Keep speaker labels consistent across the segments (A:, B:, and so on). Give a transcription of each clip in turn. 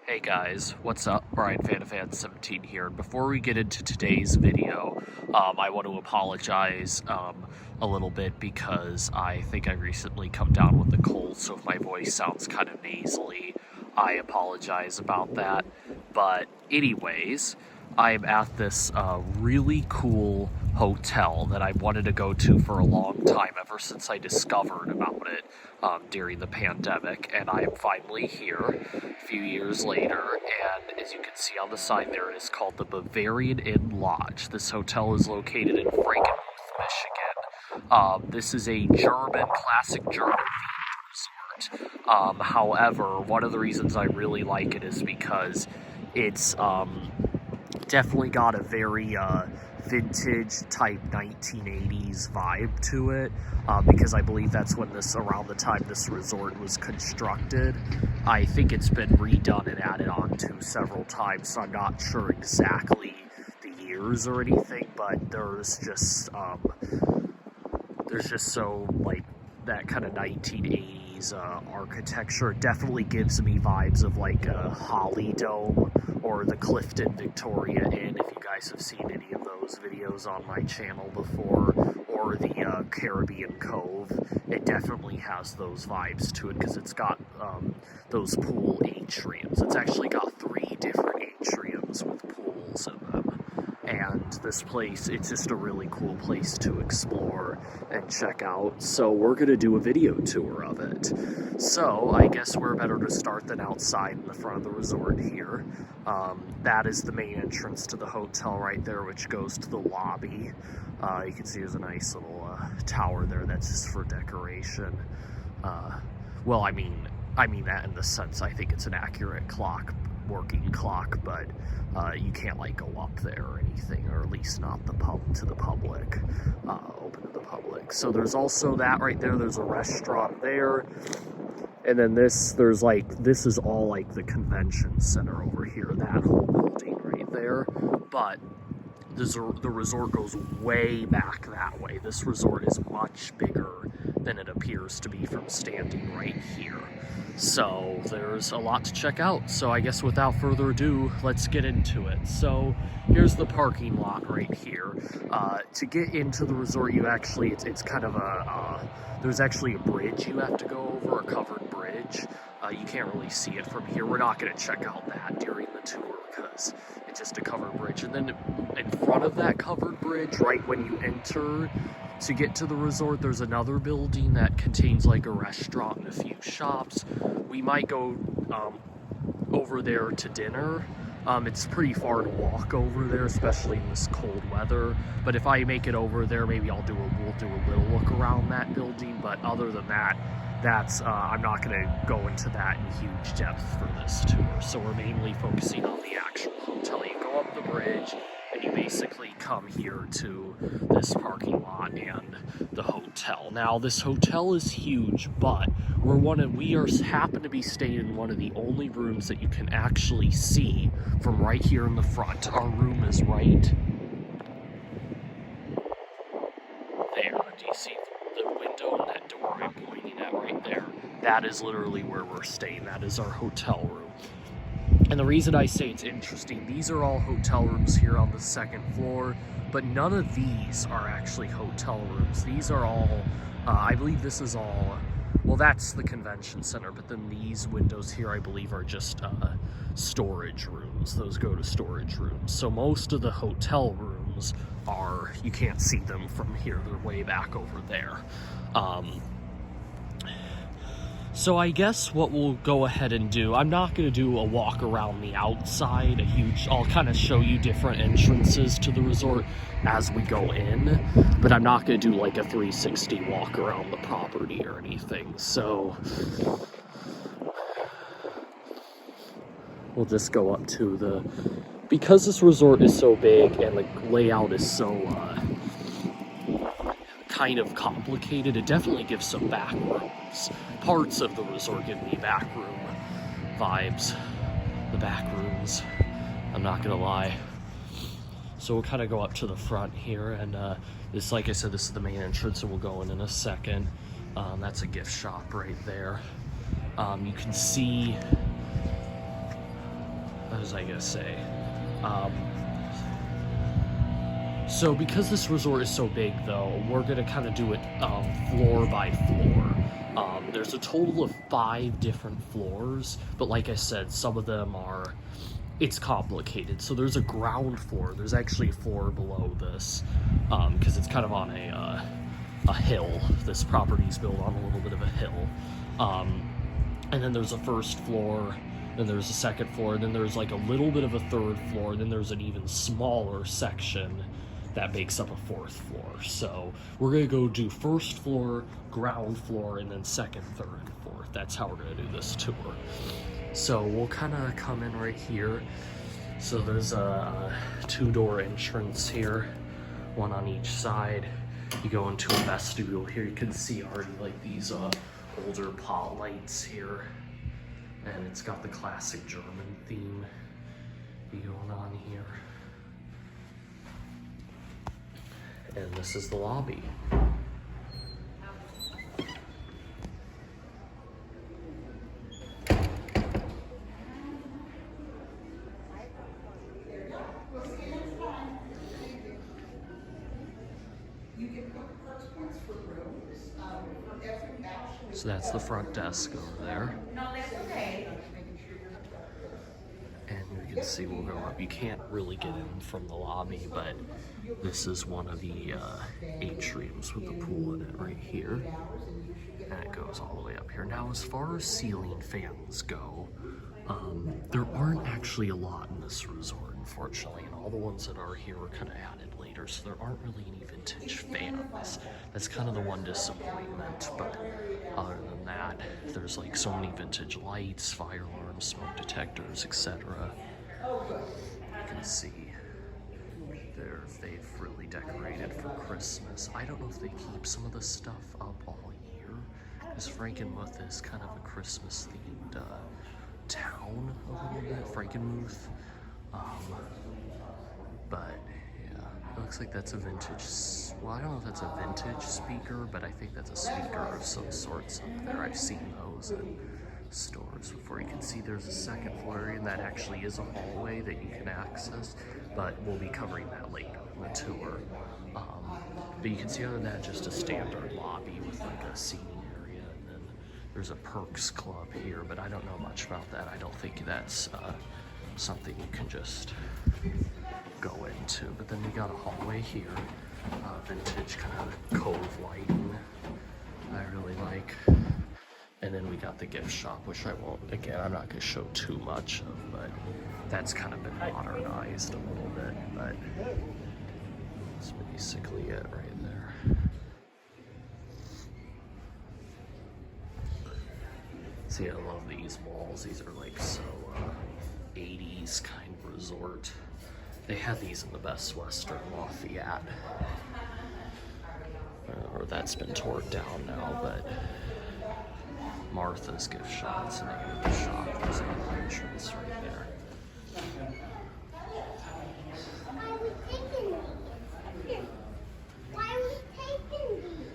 A: Hey guys, what's up? Brian Fan17 here. And before we get into today's video, I want to apologize a little bit because I think I recently come down with a cold, so if my voice sounds kind of nasally, I apologize about that. But anyways, I'm at this really cool hotel that I wanted to go to for a long time, ever since I discovered about it during the pandemic, and I am finally here a few years later. And as you can see on the sign there, it is called the Bavarian Inn Lodge. This hotel is located in Frankenmuth, Michigan. This is a classic German themed resort. However, one of the reasons I really like it is because it's definitely got a very vintage type 1980s vibe to it, because I believe that's when around the time this resort was constructed. I think it's been redone and added on to several times, so I'm not sure exactly the years or anything, but there's just so, like, that kind of 1980s architecture. It definitely gives me vibes of like a Holly Dome or the Clifton Victoria Inn, if you guys have seen any of those videos on my channel before, or the Caribbean Cove. It definitely has those vibes to it because it's got those pool atriums. It's actually got 3 different atriums with pools in them. And this place, it's just a really cool place to explore and check out. So we're going to do a video tour of it. So I guess we're better to start than outside in the front of the resort here. That is the main entrance to the hotel right there, which goes to the lobby. You can see there's a nice little tower there that's just for decoration. Well, I mean that in the sense I think it's an accurate working clock, but you can't like go up there or anything, or at least not open to the public. So there's also that right there. There's a restaurant there, and then this is all like the convention center over here, that whole building right there. But the resort goes way back that way. This resort is much bigger than it appears to be from standing right here. So there's a lot to check out. So I guess without further ado, let's get into it. So here's the parking lot right here. To get into the resort, it's kind of there's actually a bridge you have to go over, a covered bridge. You can't really see it from here. We're not going to check out that during the tour because it's just a covered bridge. And then in front of that covered bridge, right when you enter to get to the resort, there's another building that contains like a restaurant and a few shops. We might go over there to dinner. It's pretty far to walk over there, especially in this cold weather. But if I make it over there, maybe we'll do a little look around that building. But other than that, I'm not going to go into that in huge depth for this tour. So we're mainly focusing on the actual hotel. You go up the bridge, and you basically come here to this parking lot and the hotel. Now, this hotel is huge, but we happen to be staying in one of the only rooms that you can actually see from right here in the front. Our room is right there. Do you see the window and that door I'm pointing at right there? That is literally where we're staying. That is our hotel room. And the reason I say it's interesting, these are all hotel rooms here on the 2nd floor, but none of these are actually hotel rooms. These are all, I believe this is all, well, that's the convention center, but then these windows here, I believe, are just storage rooms. Those go to storage rooms. So most of the hotel rooms you can't see them from here. They're way back over there. So I guess what we'll go ahead and do, I'm not going to do a walk around the outside, I'll kind of show you different entrances to the resort as we go in, but I'm not going to do like a 360 walk around the property or anything. So we'll just go up to because this resort is so big and the layout is so kind of complicated, it definitely gives some back rooms. Parts of the resort give me back room vibes. The back rooms, I'm not gonna lie. So we'll kind of go up to the front here, and this, like I said, this is the main entrance, and we'll go in a second. That's a gift shop right there. You can see what was I gonna say? So because this resort is so big, though, we're gonna kind of do it floor by floor. There's a total of 5 different floors, but like I said, some of them are, it's complicated. So there's a ground floor. There's actually a floor below this, because it's kind of on a hill. This property's built on a little bit of a hill. And then there's a first floor, then there's a second floor, then there's like a little bit of a third floor, and then there's an even smaller section that makes up a 4th floor. So we're gonna go do first floor, ground floor, and then second, third, and fourth. That's how we're gonna do this tour. So we'll kind of come in right here. So there's a 2-door entrance here, one on each side. You go into a vestibule here. You can see already like these older pot lights here, and it's got the classic German theme going on here. And this is the lobby. So that's the front desk over there.
B: No, that's okay.
A: And you can see we'll go up. You can't really get in from the lobby, but this is one of the atriums with the pool in it right here. And it goes all the way up here. Now, as far as ceiling fans go, there aren't actually a lot in this resort, unfortunately, and all the ones that are here were kind of added later, so there aren't really any vintage fans. That's kind of the one disappointment, but other than that, there's like so many vintage lights, fire alarms, smoke detectors, etc. You can see they've really decorated for Christmas. I don't know if they keep some of this stuff up all year, because Frankenmuth is kind of a Christmas-themed town a little bit, Frankenmuth. But yeah, it looks like that's a vintage, well, I don't know if that's a vintage speaker, but I think that's a speaker of some sorts up there. I've seen those in stores before. You can see there's a second floor area, and that actually is a hallway that you can access, but we'll be covering that later in the tour. But you can see other than that, just a standard lobby with like a seating area, and then there's a Perks Club here, but I don't know much about that. I don't think that's something you can just go into. But then we got a hallway here, vintage kind of cove lighting I really like. And then we got the gift shop, which I won't, again, I'm not gonna show too much of, but that's kind of been modernized a little bit, but that's basically it right there. See, I love these walls. These are like so 80s kind of resort. They had these in the Best Western Lafayette. Or that's been torn down now, but Martha's Gift Shop, it's the name of the shop. There's an entrance right there.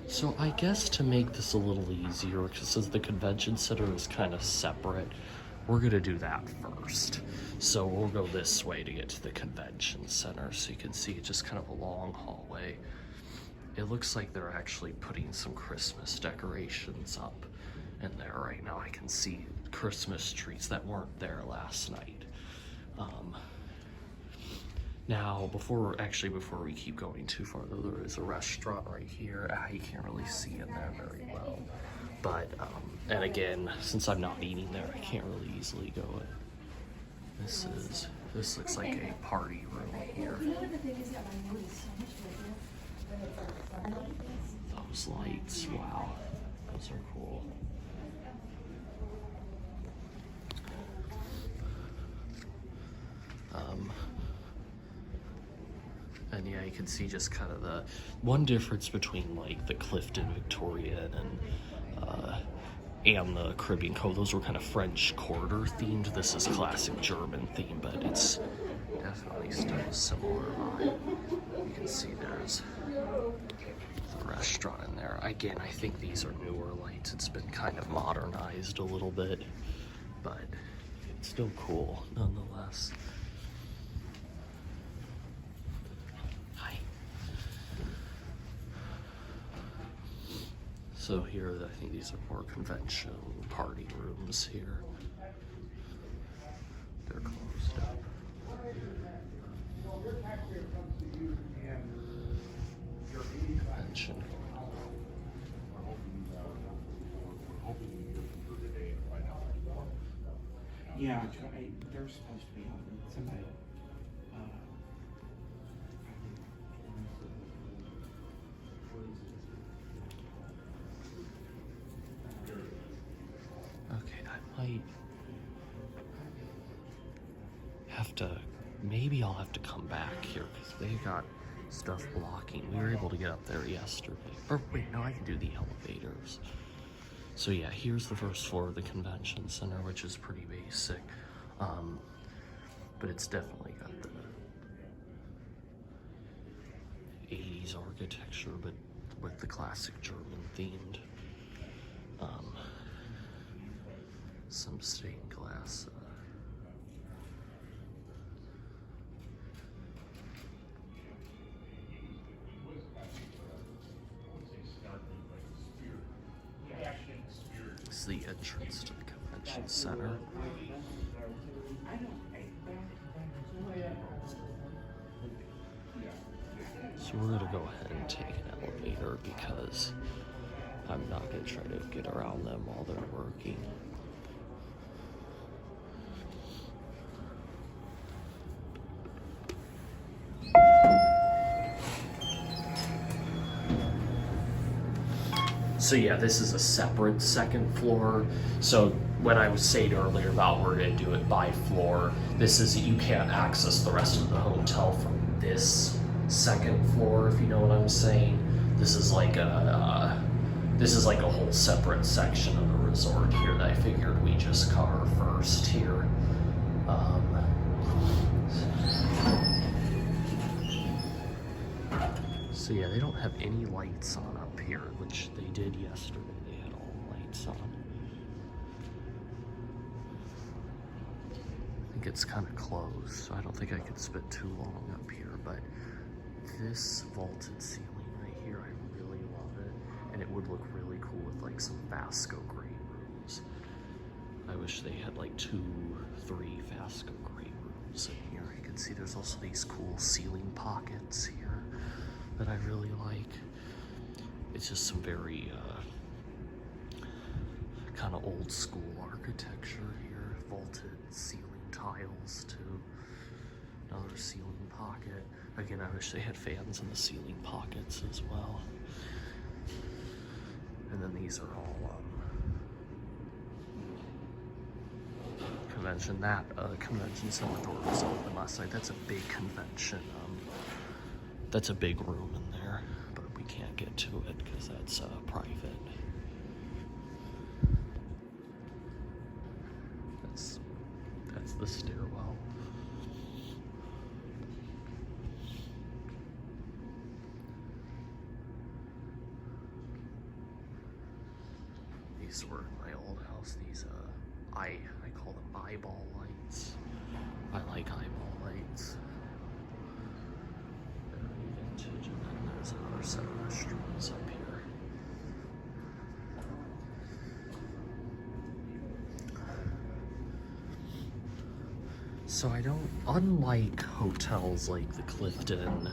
A: So I guess to make this a little easier, because since the convention center is kind of separate, we're gonna do that first. So we'll go this way to get to the convention center. So you can see it's just kind of a long hallway. It looks like they're actually putting some Christmas decorations up in there right now. I can see Christmas trees that weren't there last night. Now, before we keep going too far, though, there is a restaurant right here. You can't really see in there very well. But, and again, since I'm not eating there, I can't really easily go in. This looks like a party room here. Those lights, wow, those are cool. And yeah, you can see just kind of the one difference between like the Clifton Victorian and the Caribbean Cove. Those were kind of French Quarter themed. This is classic German theme, but it's definitely still a similar vibe. You can see there's the restaurant in there. Again, I think these are newer lights. It's been kind of modernized a little bit, but still cool nonetheless. Hi. So here, I think these are more convention party rooms here. They're closed up. Convention.
B: Yeah, they're supposed to be on somebody.
A: Okay, I might have to, maybe I'll have to come back here because they got stuff blocking. We were able to get up there yesterday. Or wait, no, I can do the elevators. So yeah, here's the first floor of the convention center, which is pretty basic. But it's definitely got the 80s architecture, but with the classic German themed. Some stained glass. This is the entrance to the convention center. So we're gonna go ahead and take an elevator because I'm not gonna try to get around them while they're working. So yeah, this is a separate second floor. So when I was saying earlier about we're gonna do it by floor, this is, you can't access the rest of the hotel from this second floor, if you know what I'm saying. This is like a whole separate section of the resort here that I figured we just cover first here. So yeah, they don't have any lights on up here, which they did yesterday. They had all the lights on. I think it's kind of closed, so I don't think I could spend too long up here, but this vaulted ceiling right here, I really love it. And it would look really cool with like some Vasco great rooms. I wish they had like 2, 3 Vasco great rooms in here. You can see there's also these cool ceiling pockets here that I really like. It's just some very kind of old school architecture here. Vaulted ceiling tiles too. Another ceiling pocket. Again, I wish they had fans in the ceiling pockets as well. And then these are all convention. That convention center door was open last night. That's a big convention. That's a big room in there, but we can't get to it because that's private. That's the stairwell. These were in my old house. These I call them eyeball lights. I like eyeball lights. Vintage, and then there's another set of restrooms up here. So I don't, unlike hotels like the Clifton,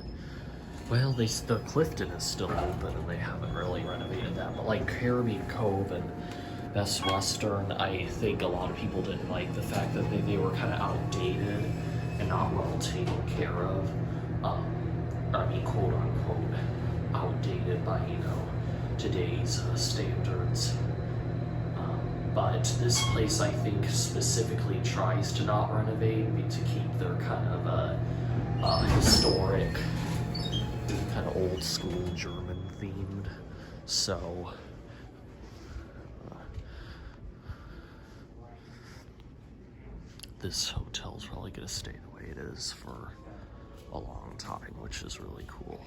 A: well, the Clifton is still open and they haven't really renovated that, but like Caribbean Cove and Best Western, I think a lot of people didn't like the fact that they were kind of outdated and not well taken care of. I mean, quote unquote, outdated by, you know, today's standards. But this place, I think, specifically tries to not renovate, to keep their kind of historic, kind of old school German themed. So, this hotel's probably gonna stay the way it is for a long time, which is really cool.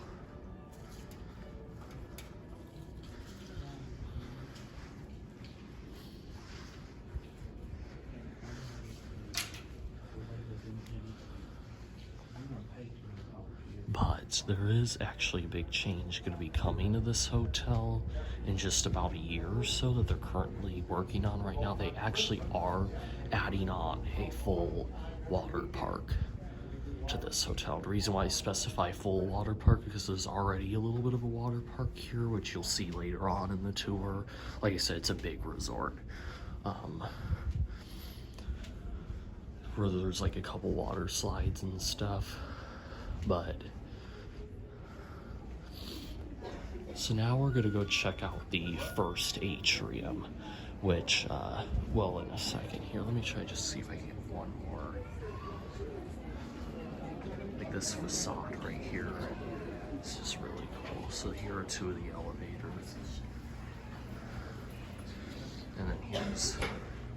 A: But there is actually a big change going to be coming to this hotel in just about a year or so that they're currently working on right now. They actually are adding on a full water park to this hotel. The reason why I specify full water park because there's already a little bit of a water park here, which you'll see later on in the tour. Like I said, it's a big resort. Where there's like a couple water slides and stuff. But so now we're gonna go check out the first atrium, which well, in a second here, let me try to see if I can get one more. Like this facade right here. This is really cool. So here are two of the elevators. And then here's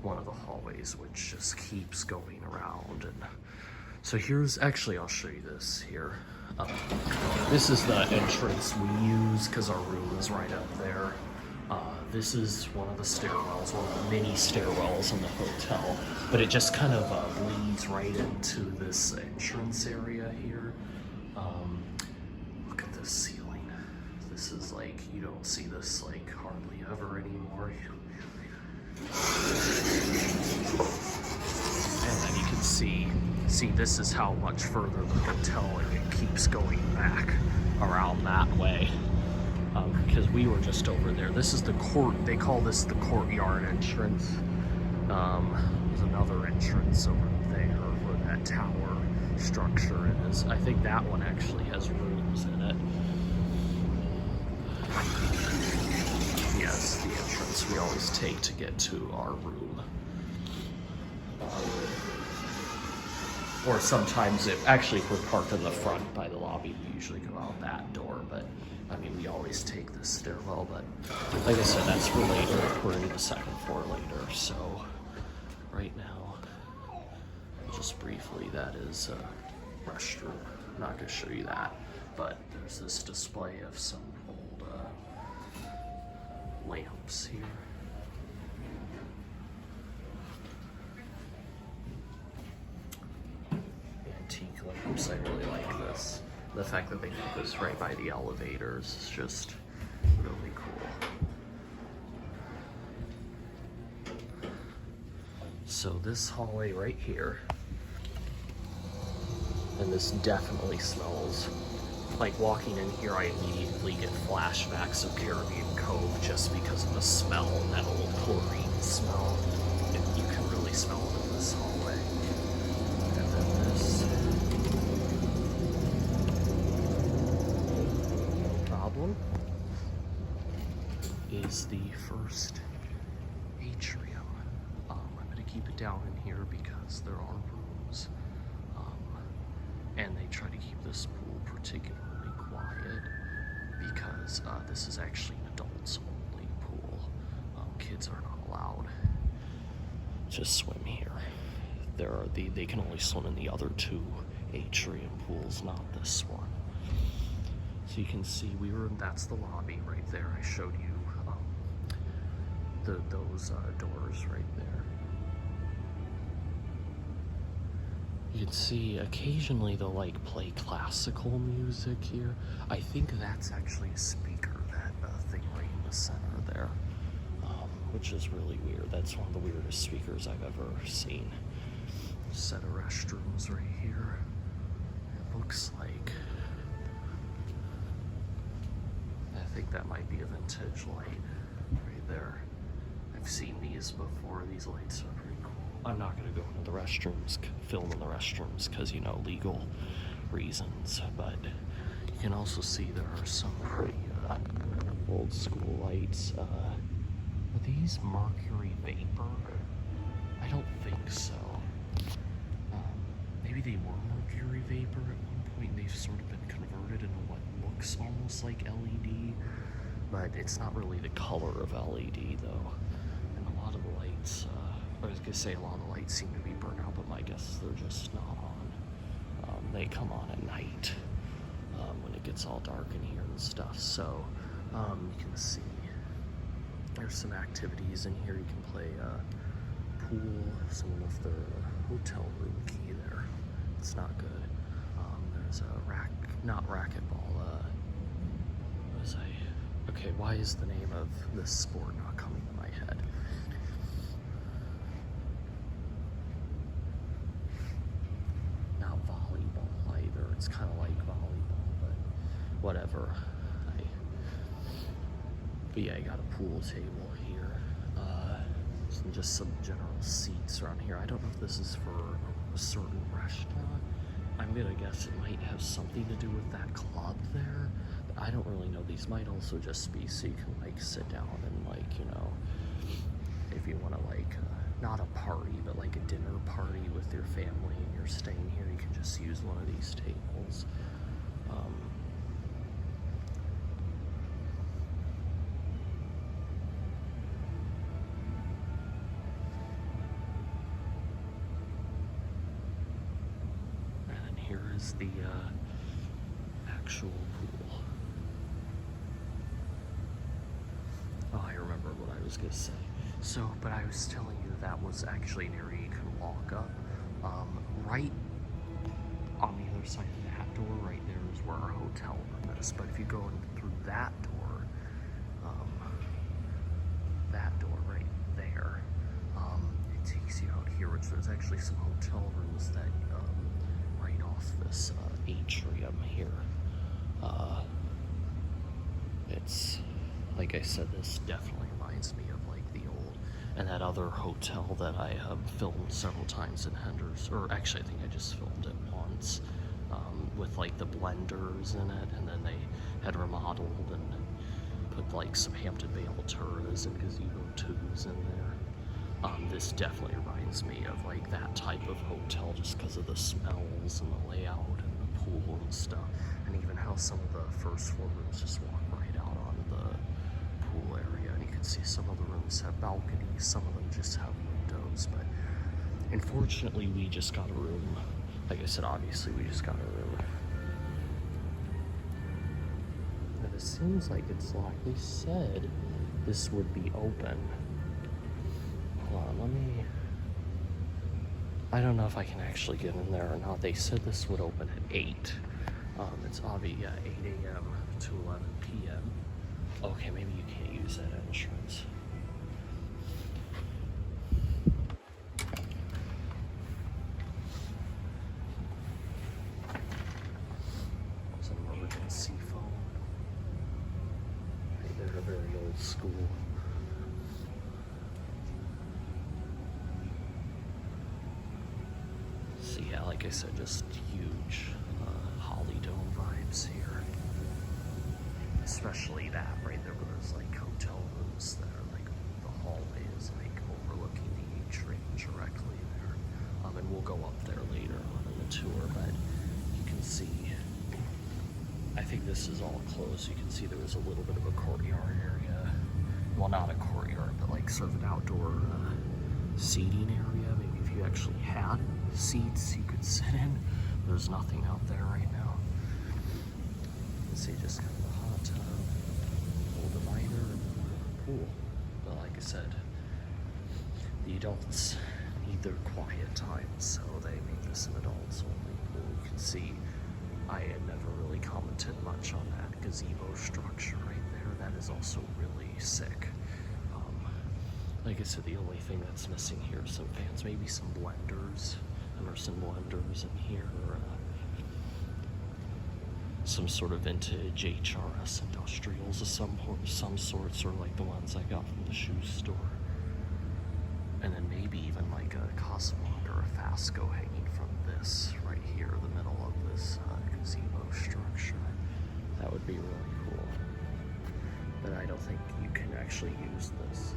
A: one of the hallways, which just keeps going around. And so here's, actually, I'll show you this here. This is the entrance we use because our room is right up there. This is one of the stairwells, one of the mini stairwells in the hotel, but it just kind of leads right into this entrance area here. Look at this ceiling. This is like, you don't see this like hardly ever anymore. And then you can see this is how much further the hotel, and it keeps going back around that way. Because we were just over there. This is the court, they call this the courtyard entrance. There's another entrance over there where that tower structure is. I think that one actually has rooms in it. Yes, the entrance we always take to get to our room. Or sometimes if we're parked in the front by the lobby, we usually go out that door, but I mean, we always take this stairwell, but like I said, that's for later. We're in the second floor later, so right now, just briefly, that is a restroom. I'm not gonna show you that, but there's this display of some old lamps here. Antique lamps, I really like this. The fact that they put this right by the elevators is just really cool. So this hallway right here, and this definitely smells like walking in here. I immediately get flashbacks of Caribbean Cove just because of the smell and that old chlorine smell. You can really smell it in this hallway. And then this problem is the first atrium. I'm going to keep it down in here because there are rooms, and they try to keep this pool particularly quiet because this is actually an adults only pool. Kids are not allowed to swim here. They can only swim in the other two atrium pools, not this one. So you can see that's the lobby right there. I showed you those doors right there. You can see occasionally they'll like play classical music here. I think that's actually a speaker, that thing right in the center there, which is really weird. That's one of the weirdest speakers I've ever seen. Set of restrooms right here. It looks like, I think that might be a vintage light right there. I've seen these before. These lights are pretty cool. I'm not going to go into the restrooms, film in the restrooms because, legal reasons, but you can also see there are some pretty old school lights. Are these mercury vapor? I don't think so. Maybe they were mercury vapor at one point. They've sort of been converted into what looks almost like LED, but it's not really the color of LED though. And a lot of the lights, I was gonna say a lot of the lights seem to be burnt out, but my guess they're just not on. They come on at night when it gets all dark in here and stuff. So you can see there's some activities in here. You can play pool. Someone left their hotel room key there. It's not good. There's a not racquetball, what was I? Okay, why is the name of this sport not coming to my head? Not volleyball either. It's kind of like volleyball, but whatever. But yeah, I got a pool table here. Just some general seats around here. I don't know if this is for a certain restaurant. I'm gonna guess it might have something to do with that club there. But I don't really know. These might also just be so you can like sit down and like, you know, if you want to like, not a party, but like a dinner party with your family and you're staying here, you can just use one of these tables. Here is the actual pool. Oh, I remember what I was gonna say. So, but I was telling you that was actually an area you can walk up. Right on the other side of that door, right there is where our hotel room is. But if you go in through that door right there, it takes you out here, which there's actually some hotel rooms that right off this atrium here. It's, like I said, this definitely reminds me of like the old, and that other hotel that I have filmed several times in Henderson, or actually I think I just filmed it once, with like the blenders in it, and then they had remodeled and put like some Hampton Bay Alturas and gazebo tubes in there. This definitely reminds me of like that type of hotel just because of the smells and the layout and the pool and stuff, and even how some of the first floor rooms just walk right out on the pool area, and you can see some of the rooms have balconies, some of them just have windows. But unfortunately we just got a room. Like I said, obviously we just got a room. But it seems like it's locked. They said this would be open. Hold on, let me... I don't know if I can actually get in there or not. They said this would open at 8. It's obvious, yeah, 8 a.m. to 11 p.m. Okay, maybe you can't use that entrance. Some emergency phone. Hey, they're very old school. So yeah, like I said, just huge Holly Dome vibes here. Especially that right there where there's like hotel rooms that are like, the hallway is like overlooking the atrium directly there. And we'll go up there later on in the tour, but you can see, I think this is all closed. You can see there was a little bit of a courtyard area. Well, not a courtyard, but like sort of an outdoor seating area. Maybe if you actually had seats you could sit in. There's nothing out there right now. You can see just kind of a hot tub, old divider, and a pool. But like I said, the adults need their quiet time, so they made this an adults only pool. You can see I had never really commented much on that gazebo structure right there. That is also really sick. Like I said, the only thing that's missing here is some fans, maybe some blenders, Emerson blenders in here, or some sort of vintage HRS industrials of some sorts, or like the ones I got from the shoe store. And then maybe even like a Cosmonaut or a Fasco hanging from this right here, the middle of this gazebo structure. That would be really cool. But I don't think you can actually use this.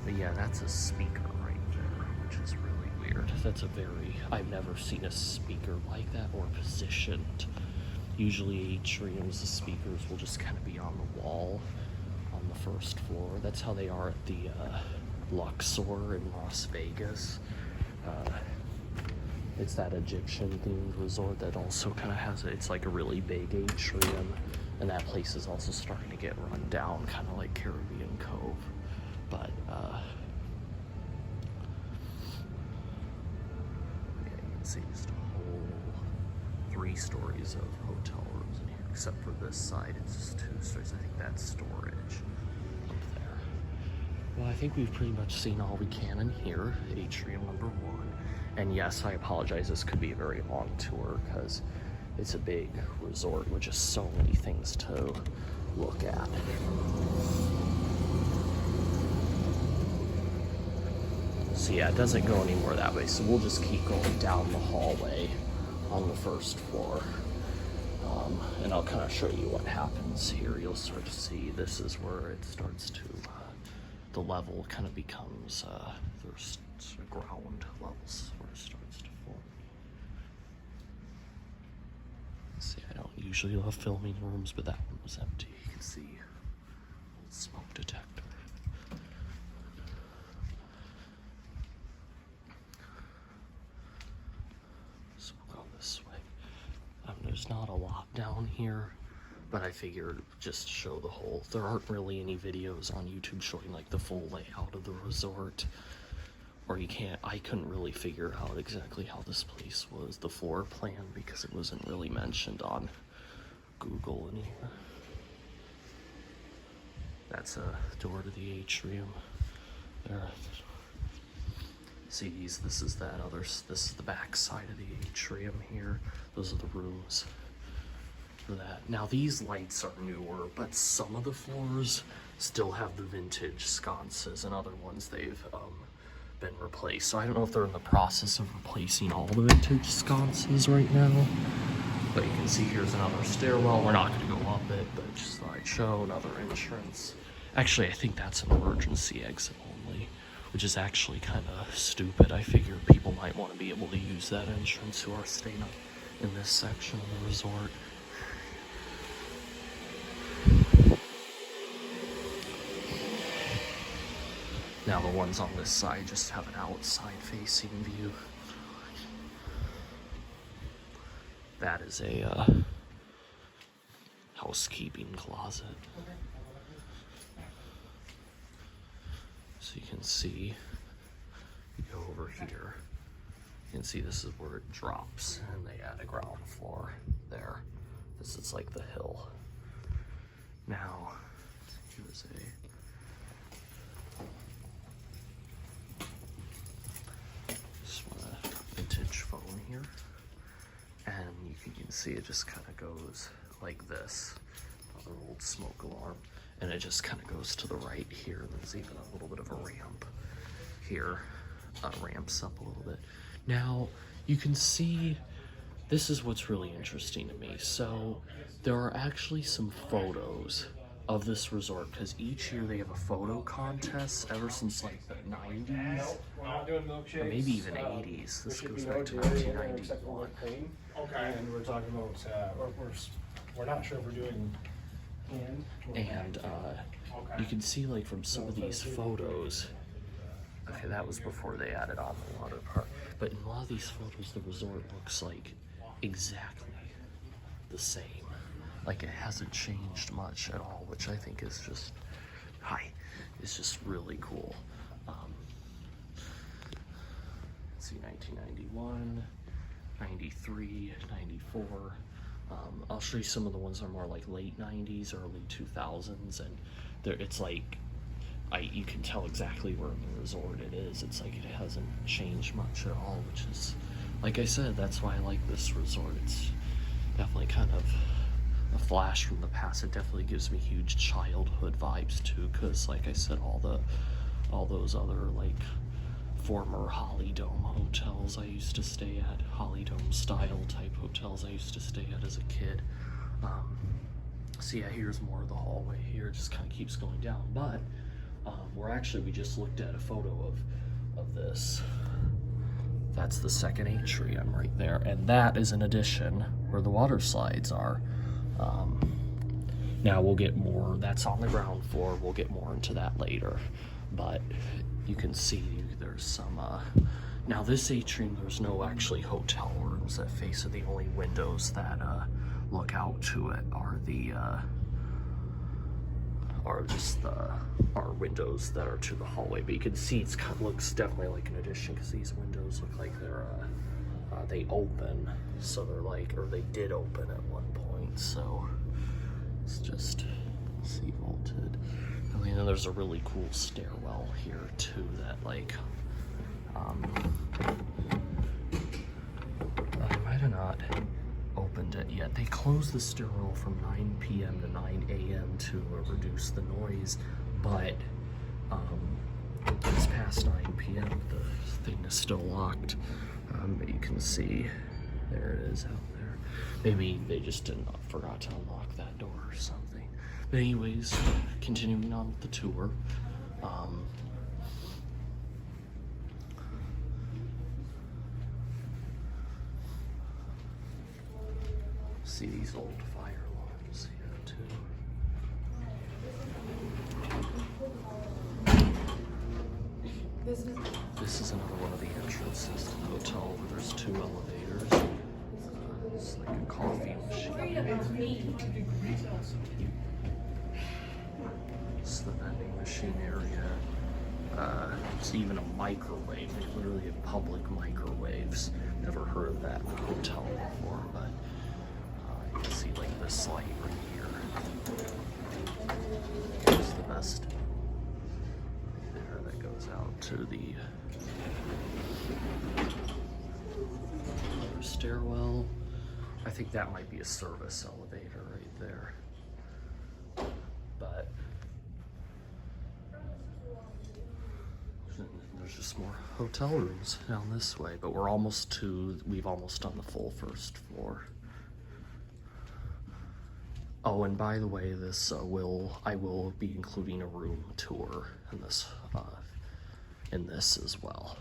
A: But yeah, that's a speaker right there, which is really weird. That's a very, I've never seen a speaker like that or positioned. Usually atriums, the speakers will just kind of be on the wall on the first floor. That's how they are at the Luxor in Las Vegas. It's that Egyptian themed resort that also kind of has, it's like a really big atrium. And that place is also starting to get run down, kind of like Caribbean Cove. But, yeah, you can see just a whole 3 stories of hotel rooms in here, except for this side, it's just 2 stories. I think that's storage up there. Well, I think we've pretty much seen all we can in here, atrium number 1. And yes, I apologize, this could be a very long tour because it's a big resort with just so many things to look at. So yeah, it doesn't go anywhere that way, so we'll just keep going down the hallway on the first floor. And I'll kind of show you what happens here. You'll start to see this is where it starts to, the level kind of becomes, there's ground levels where it starts to form. See, I don't usually love filming rooms, but that one was empty. You can see old smoke detector. So we'll go this way. There's not a lot down here, but I figured just show the whole. There aren't really any videos on YouTube showing like the full layout of the resort. Or you can't, I couldn't really figure out exactly how this place was, the floor plan, because it wasn't really mentioned on Google anywhere. That's a door to the atrium. There. See these, this is that other, this is the back side of the atrium here. Those are the rooms for that. Now these lights are newer, but some of the floors still have the vintage sconces, and other ones they've, been replaced. So I don't know if they're in the process of replacing all the vintage sconces right now, but you can see here's another stairwell. We're not going to go up it, but just thought I'd show another entrance. Actually, I think that's an emergency exit only, which is actually kind of stupid. I figure people might want to be able to use that entrance who are staying up in this section of the resort. Now the ones on this side just have an outside facing view. That is a housekeeping closet. So you can see, you go over here, you can see this is where it drops, and they add a ground floor there. This is like the hill. Now, here's a vintage phone here, and you can see it just kind of goes like this. Another old smoke alarm, and it just kind of goes to the right here. There's even a little bit of a ramp here, ramps up a little bit. Now you can see this is what's really interesting to me. So there are actually some photos of this resort, because each year they have a photo contest ever since like the 90s, or maybe even 80s. This goes back to 1991.
C: Okay. And we're talking about, we're not sure if we're doing
A: And you can see like from some of these photos, okay, that was before they added on the water park, but in a lot of these photos the resort looks like exactly the same. Like it hasn't changed much at all, which I think is just, it's just really cool. Let's see, 1991, 93, 94. I'll show you some of the ones that are more like late 90s, early 2000s, and it's like, you can tell exactly where in the resort it is. It's like it hasn't changed much at all, which is, like I said, that's why I like this resort. It's definitely kind of a flash from the past. It definitely gives me huge childhood vibes too, because like I said, all those other like former Holly Dome hotels I used to stay at, Holly Dome style type hotels I used to stay at as a kid. So yeah, here's more of the hallway here. It just kind of keeps going down, but we just looked at a photo of this. That's the second atrium right there, and that is an addition where the water slides are. Now we'll get more, that's on the ground floor, we'll get more into that later, but you can see there's some, now this atrium, there's no actually hotel rooms that face it. The only windows that look out to it are are windows that are to the hallway, but you can see it looks definitely like an addition, because these windows look like they're they open, so they're like, or they did open at one point, so it's just, see, vaulted. I mean, and there's a really cool stairwell here too that like, I might have not opened it yet. They closed the stairwell from 9 p.m. to 9 a.m. to reduce the noise, but it's past 9 p.m. The thing is still locked. But you can see there it is out there. Maybe they just forgot to unlock that door or something. But anyways, continuing on with the tour. See these old fire alarms here too. This is another one of the entrances to the hotel where there's 2 elevators. It's like a coffee machine. It's the vending machine area. It's even a microwave. They literally have public microwaves. Never heard of that in a hotel before, but you can see like this light right here. It's the best. There, that goes out to the other stairwell. I think that might be a service elevator right there. But there's just more hotel rooms down this way, but we've almost done the full first floor. Oh, and by the way, I will be including a room tour in this as well.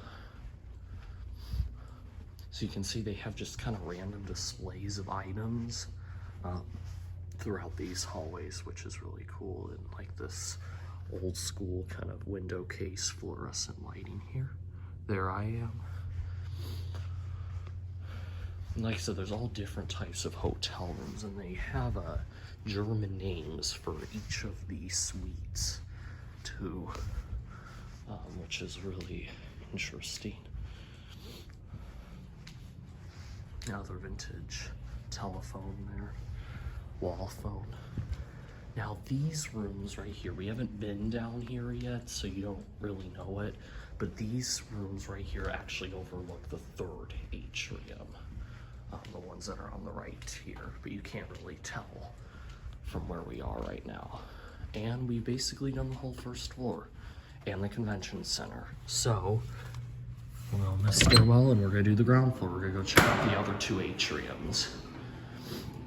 A: So you can see they have just kind of random displays of items throughout these hallways, which is really cool. And like this old school kind of window case fluorescent lighting here. There I am. And like I said, there's all different types of hotel rooms, and they have German names for each of these suites too, which is really interesting. Another vintage telephone there, wall phone. Now these rooms right here, we haven't been down here yet, so you don't really know it, but these rooms right here actually overlook the 3rd atrium. The ones that are on the right here, but you can't really tell from where we are right now. And we've basically done the whole first floor and the convention center. So we're on this stairwell and we're gonna do the ground floor. We're gonna go check out the other 2 atriums.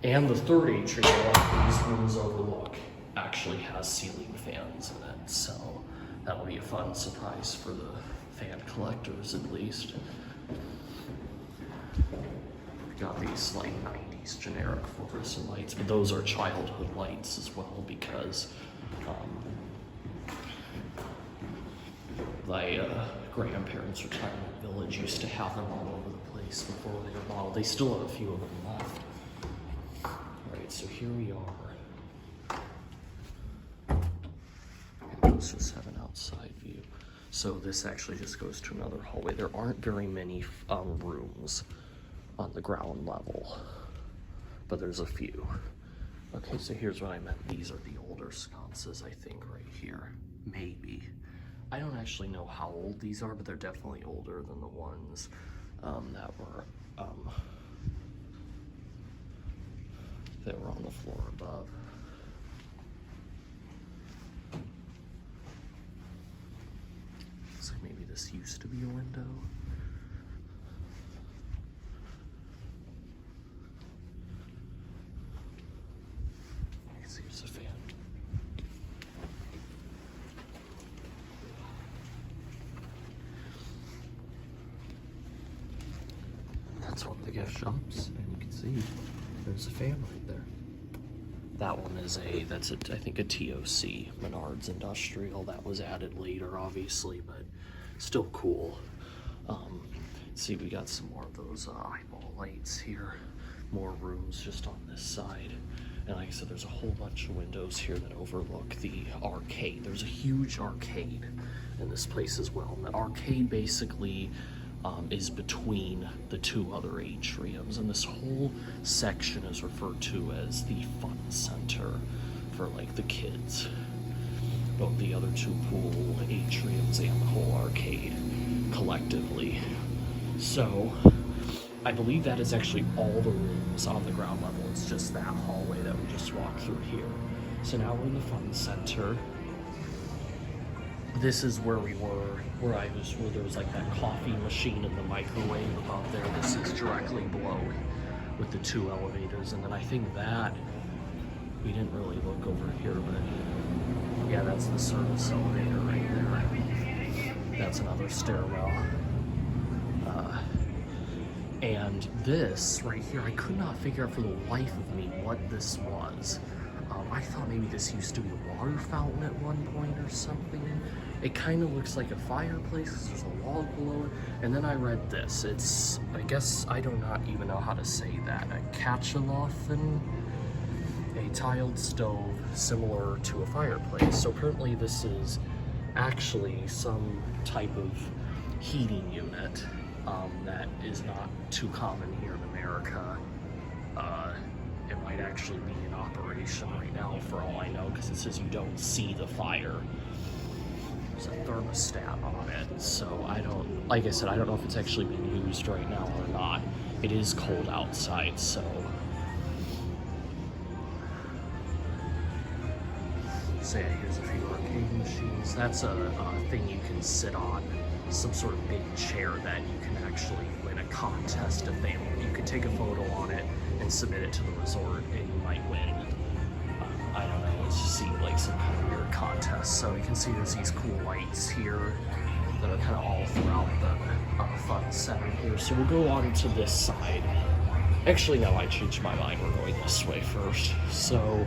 A: And the 3rd atrium, what these rooms overlook, actually has ceiling fans in it. So that'll be a fun surprise for the fan collectors at least. Got these like 90s generic fluorescent lights, but those are childhood lights as well, because my grandparents' retirement village used to have them all over the place before they were modeled. They still have a few of them left. Alright, so here we are. And let's just have an outside view. So this actually just goes to another hallway. There aren't very many rooms on the ground level, but there's a few. Okay, so here's what I meant. These are the older sconces, I think, right here. Maybe. I don't actually know how old these are, but they're definitely older than the ones that were on the floor above. Looks like maybe this used to be a window. Here's a fan. That's one of the gift shops, and you can see there's a fan right there. That one is I think a TOC, Menards Industrial. That was added later, obviously, but still cool. See, we got some more of those eyeball lights here. More rooms just on this side. And like I said, there's a whole bunch of windows here that overlook the arcade. There's a huge arcade in this place as well. And the arcade basically is between the two other atriums, and this whole section is referred to as the fun center for like the kids. Both the other two pool atriums and the whole arcade collectively. So I believe that is actually all the rooms on the ground level. It's just that hallway that we just walked through here. So now we're in the fun center. This is where we were, where there was like that coffee machine and the microwave above there. This is directly below with the two elevators. And then I think that, we didn't really look over here, but yeah, that's the service elevator right there. That's another stairwell. And this right here, I could not figure out for the life of me what this was. I thought maybe this used to be a water fountain at one point or something. It kind of looks like a fireplace because there's a log below it. And then I read this. It's, I guess, I do not even know how to say that. A kachelothen, a tiled stove similar to a fireplace. So apparently this is actually some type of heating unit that is not too common here in America. It might actually be in operation right now for all I know, because it says you don't see the fire. There's a thermostat on it, so I don't, like I said, I don't know if it's actually being used right now or not. It is cold outside, so. So yeah, here's a few arcade machines. That's a thing you can sit on, some sort of big chair that you can actually win a contest if they want. You can take a photo on it and submit it to the resort, and you might win. I don't know, it just seemed like some kind of weird contest. So you can see there's these cool lights here that are kind of all throughout the fun center here. So we'll go on to this side. Actually, no, I changed my mind. We're going this way first. So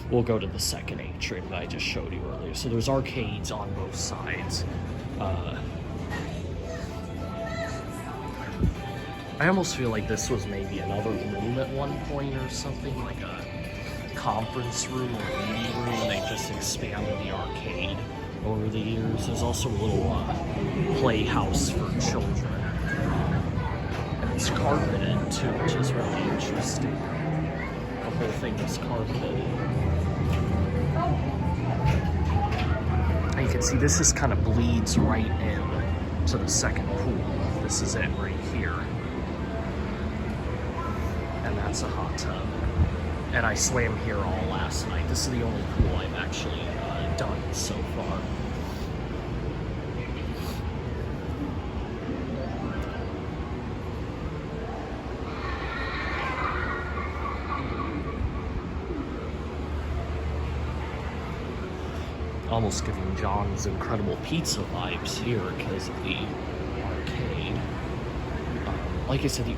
A: we'll go to the second atrium that I just showed you earlier. So there's arcades on both sides. I almost feel like this was maybe another room at one point or something, like a conference room or meeting room, and they just expanded the arcade over the years. There's also a little playhouse for children. And it's carpeted too, which is really interesting. The whole thing is carpeted. And you can see this just kind of bleeds right in to the second pool. This is it right here. And that's a hot tub. And I swam here all last night. This is the only pool I've actually done so far. Almost giving John's Incredible Pizza vibes here because of the arcade. Like I said, the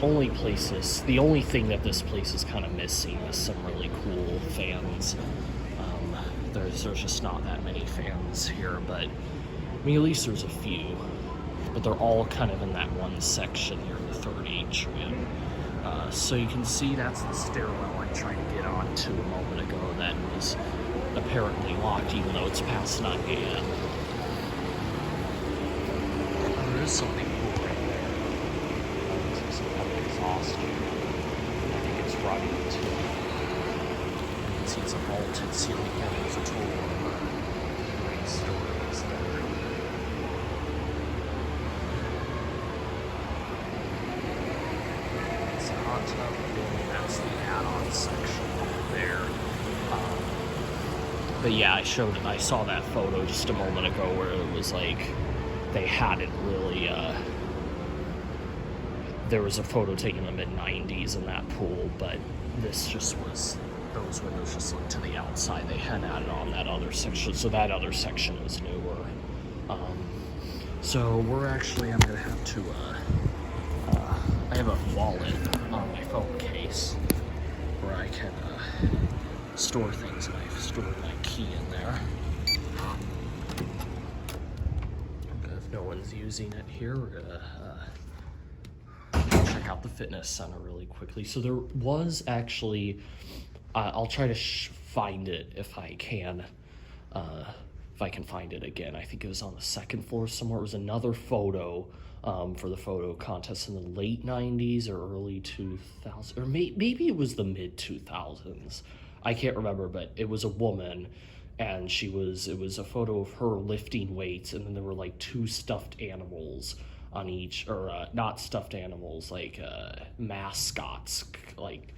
A: only thing that this place is kind of missing is some really cool fans. There's just not that many fans here, but I mean, at least there's a few. But they're all kind of in that one section here in the third atrium. So you can see that's the stairwell I tried to get onto a moment ago that was apparently locked, even though it's past 9 a.m. There is something cool right there. It's some kind of exhaust unit. I think it's running too. You can see it's a vaulted ceiling here. There's a total of 3 stories there. It's a hot tub. That's the add-on section over there. But yeah, I saw that photo just a moment ago where it was like they had it really, there was a photo taken in the mid-90s in that pool, but this just was, those windows just looked to the outside. They hadn't added on that other section, so that other section was newer. So we're actually, I'm gonna have to, I have a wallet on my phone case where I can, store things, and I've stored my key in there. If no one's using it here, we're gonna check out the fitness center really quickly. So there was actually, I'll try to find it if I can find it again. I think it was on the second floor somewhere. It was another photo for the photo contest in the late 90s or early 2000s, or maybe it was the mid 2000s. I can't remember, but it was a woman, and it was a photo of her lifting weights, and then there were like two stuffed animals on each, or not stuffed animals, like mascots, like,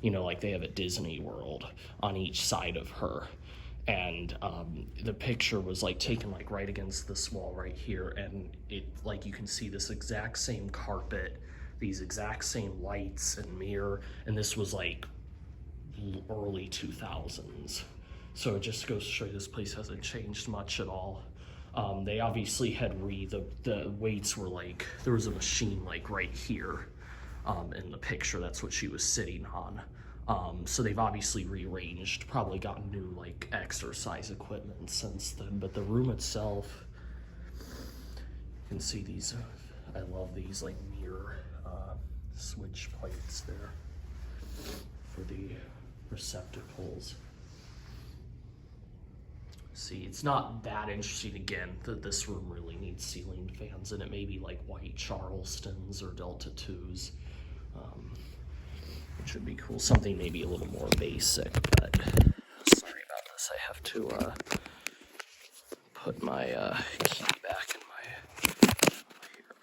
A: you know, like they have at Disney World, on each side of her. And the picture was like taken like right against this wall right here, and it, like, you can see this exact same carpet, these exact same lights and mirror, and this was like early 2000s. So it just goes to show you this place hasn't changed much at all. They obviously had the weights were like, there was a machine like right here in the picture. That's what she was sitting on. So they've obviously rearranged, probably gotten new like exercise equipment since then. But the room itself, you can see these, I love these like mirror switch plates there for the receptacles. See, it's not that interesting. Again, that this room really needs ceiling fans in it, maybe like white Charlestons or Delta 2s. Which would be cool. Something maybe a little more basic, but sorry about this. I have to put my key back in my here.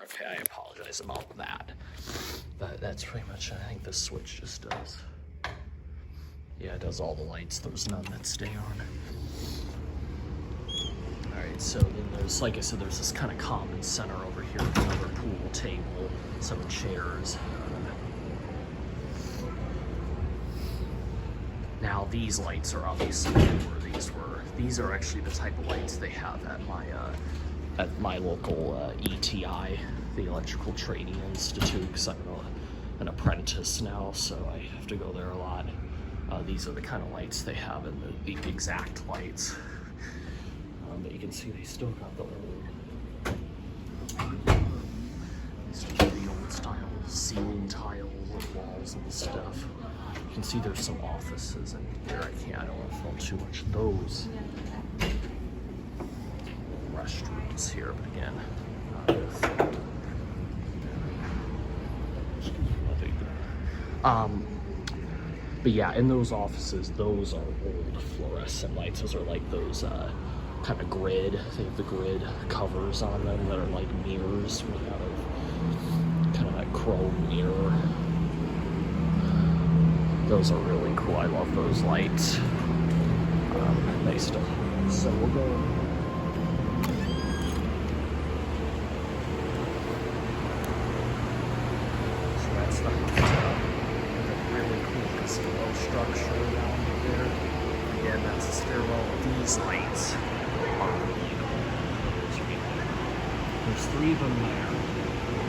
A: Okay, I apologize about that. But that's pretty much, I think this switch just does. Yeah, it does all the lights. There's none that stay on. Alright, so then there's, like I said, there's this kind of common center over here with another pool table, some chairs. Now these lights are obviously newer. These are actually the type of lights they have at my local ETI, the Electrical Training Institute, because I'm an apprentice now, so I have to go there a lot. These are the kind of lights they have, and the exact lights. But you can see they still got the old style ceiling tile walls and stuff. You can see there's some offices in here. I don't want to film too much of those. Restrooms here, but again, not with. But yeah, in those offices, those are old fluorescent lights. Those are like those kind of grid. They have the grid covers on them that are like mirrors made out of kind of that chrome mirror. Those are really cool. I love those lights. They still. So we'll go. So that's the really cool casino structure around there. Again, that's a stairwell. These lights are really cool. There's 3 of them there.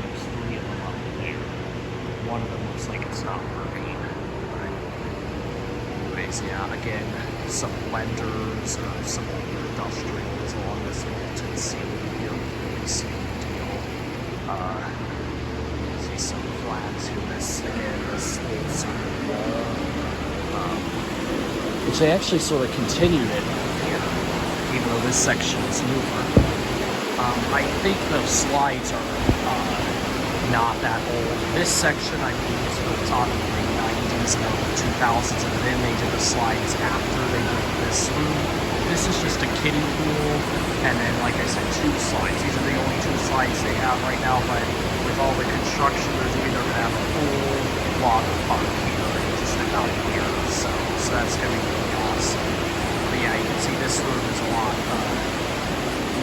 A: There's 3 of them up there. One of them looks like it's not working. Yeah, again, some blenders, some older industrials along this vaulted ceiling here, really ceiling deal. See some flags here, this old school wall, which they actually sort of continued it here, even though this section is newer. I think the slides are not that old. This section, I believe, was built on in the late 90s and early 2000s, and then they did the slides after they did this room. This is just a kiddie pool, and then, like I said, 2 slides. These are the only 2 slides they have right now, but with all the construction they're doing, they're going to have a full water park here, just out here, so that's going to be really awesome. But yeah, you can see this room is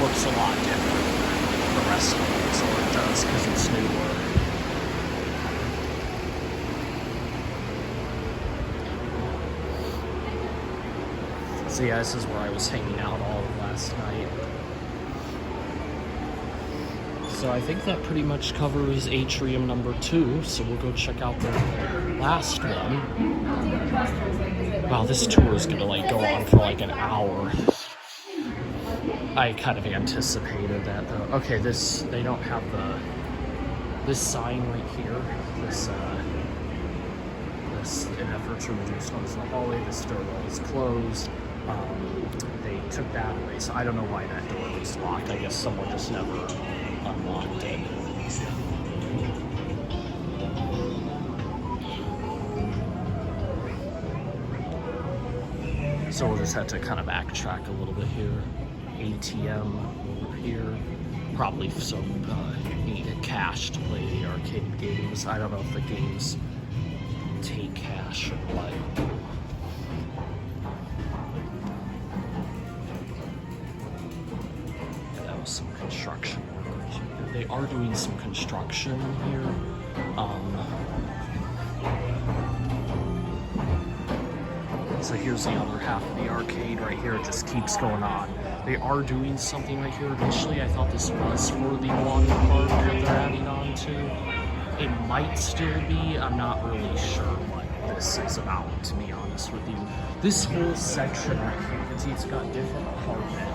A: looks a lot different than the rest of the resort does, because it's newer. So yeah, this is where I was hanging out all of last night. So I think that pretty much covers atrium number 2, so we'll go check out the last one. Wow, this tour is gonna like go on for like an hour. I kind of anticipated that though. Okay, they don't have this sign right here. This in effort to reduce noise in the hallway, the stairwell is closed. They took that away, so I don't know why that door was locked. I guess someone just never unlocked it. So we'll just have to kind of backtrack a little bit here. ATM over here. Probably some you need cash to play the arcade games. I don't know if the games take cash or what. Yeah, that was some construction work. They are doing some construction here. So here's the other half of the arcade right here. It just keeps going on. They are doing something right here. Initially, I thought this was for the water park that they're adding on to. It might still be. I'm not really sure what this is about, to be honest with you. This whole section right here, you can see it's got different apartment.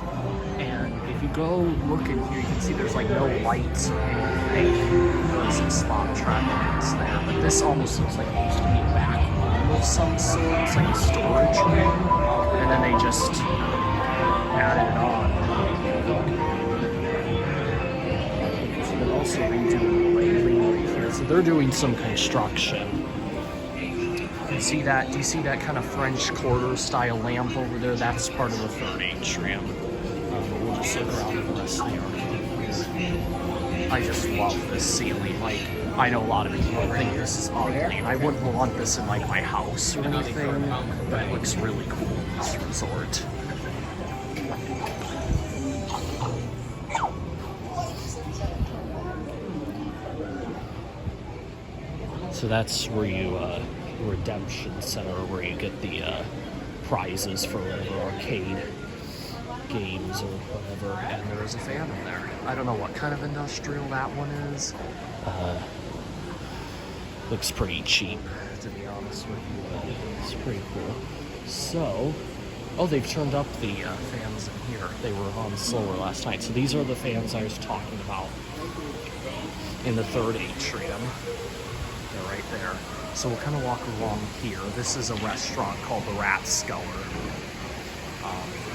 A: And if you go look in here, you can see there's like no lights or anything. There's some spot track lights there. But this almost looks like it used to be a back room of some sort. It's like a storage room. And then they just added it on. They're also redoing the railing right here. So they're doing some construction. You see that? Do you see that kind of French Quarter style lamp over there? That's part of the third atrium. But we'll just look around the rest of the arcade. I just love this ceiling. Like, I know a lot of people think this is ugly, and I wouldn't want this in like my house or anything, but it looks really cool in this resort. So that's where you, Redemption Center, where you get the prizes for whatever arcade games or whatever. And there is a fan in there. I don't know what kind of industrial that one is. Looks pretty cheap, to be honest with you, but it's pretty cool. So, oh, they've turned up the fans in here. They were on slower last night. So these are the fans I was talking about in the third atrium. They're right there. So we'll kind of walk along here. This is a restaurant called the Rat Skeller.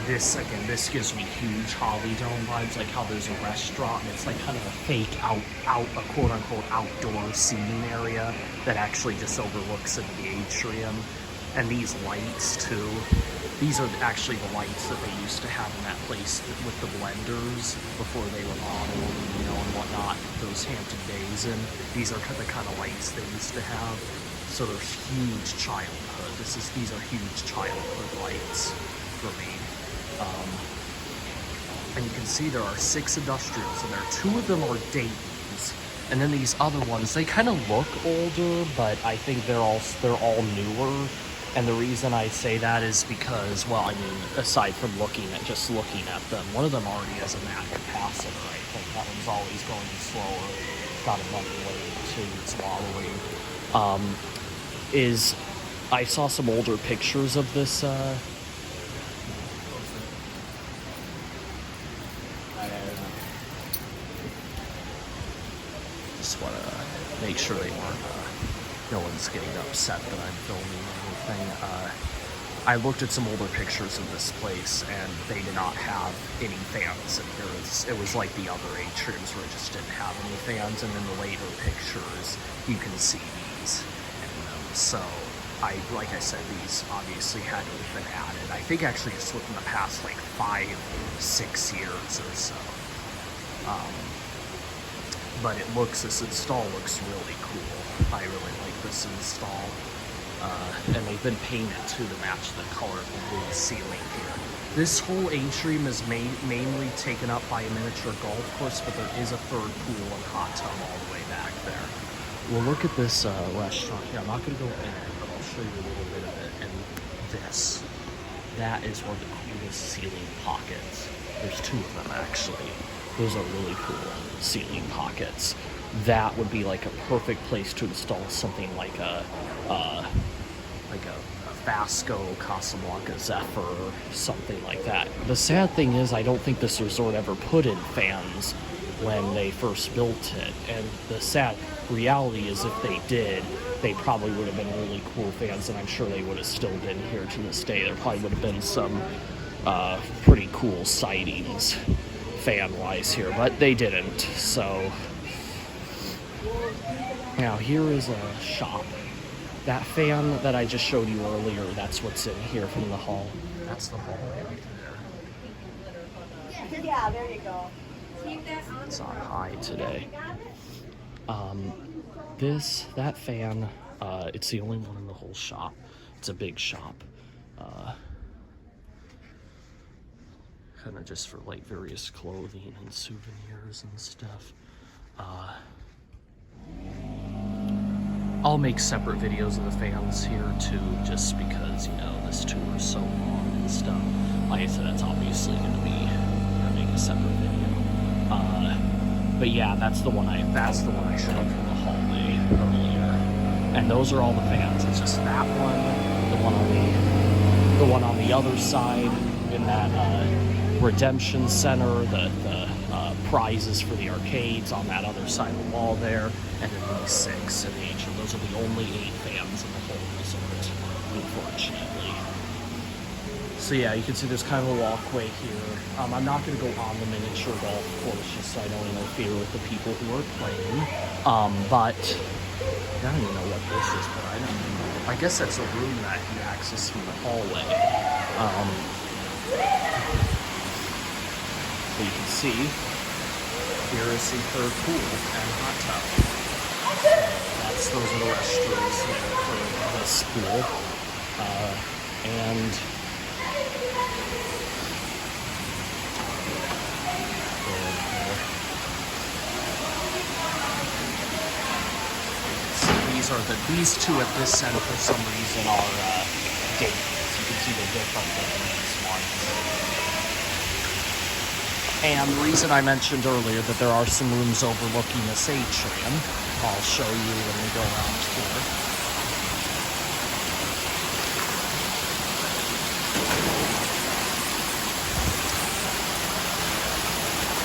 A: This gives me huge Holly Dome vibes, like how there's a restaurant and it's like kind of a fake a quote-unquote outdoor seating area that actually just overlooks into the atrium. And these lights too. These are actually the lights that they used to have in that place with the blenders before they were modeled, and whatnot, those Hampton Bays. And these are the kind of lights they used to have. So there's huge childhood. These are huge childhood lights for me. And you can see there are 6 industrials in there. 2 of them are Dayton's, and then these other ones, they kind of look older, but I think they're all newer. And the reason I say that is because, well, I mean, aside from looking at them, one of them already has a mat capacitor. I think that one's always going slower. Got another weight too. It's wobbling. I saw some older pictures of this. Just want to make sure no one's getting upset that I'm filming anything. I looked at some older pictures of this place, and they did not have any fans in here. It was like the other atriums where it just didn't have any fans, and in the later pictures, you can see these in them. So, like I said, these obviously had to have been added. I think actually just within the past, like 5-6 years or so. But this install looks really cool. I really like this install. And they've been painted too to match the color of the blue ceiling here. This whole atrium is mainly taken up by a miniature golf course, but there is a third pool and hot tub all the way back there. Well, look at this restaurant here. I'm not going to go in it, but I'll show you a little bit of it. And that is one of the coolest ceiling pockets. There's 2 of them actually. Those are really cool ceiling pockets. That would be like a perfect place to install something like a Vasco Casablanca Zephyr or something like that. The sad thing is I don't think this resort ever put in fans when they first built it, and the sad reality is if they did, they probably would have been really cool fans, and I'm sure they would have still been here to this day. There probably would have been some pretty cool sightings fan-wise here, but they didn't. So Now here is a shop. That fan that I just showed you earlier, that's what's in here from the hall. That's the hallway right there.
D: Yeah, there you go.
A: It's on high today. That fan, it's the only one in the whole shop. It's a big shop. Kind of just for like various clothing and souvenirs and stuff. I'll make separate videos of the fans here too, just because, you know, this tour is so long and stuff. Like I said, that's obviously gonna make a separate video. But yeah, that's the one I showed from the hallway earlier. And those are all the fans. It's just that one, the one on the other side in that redemption center, the prizes for the arcades on that other side of the wall there, and then these 6 in the atrium. Those are the only 8 fans in the whole resort, unfortunately. So yeah, you can see there's kind of a walkway here. I'm not going to go on the miniature golf course just so I don't interfere with the people who are playing. But I don't even know what this is, but I guess that's a room that you access from the hallway. So you can see here is the third pool and hot tub. Those are the restrooms there for this pool. And so these two at this end for some reason are gated. You can see they're different than these ones. And the reason I mentioned earlier that there are some rooms overlooking this atrium, I'll show you when we go around here.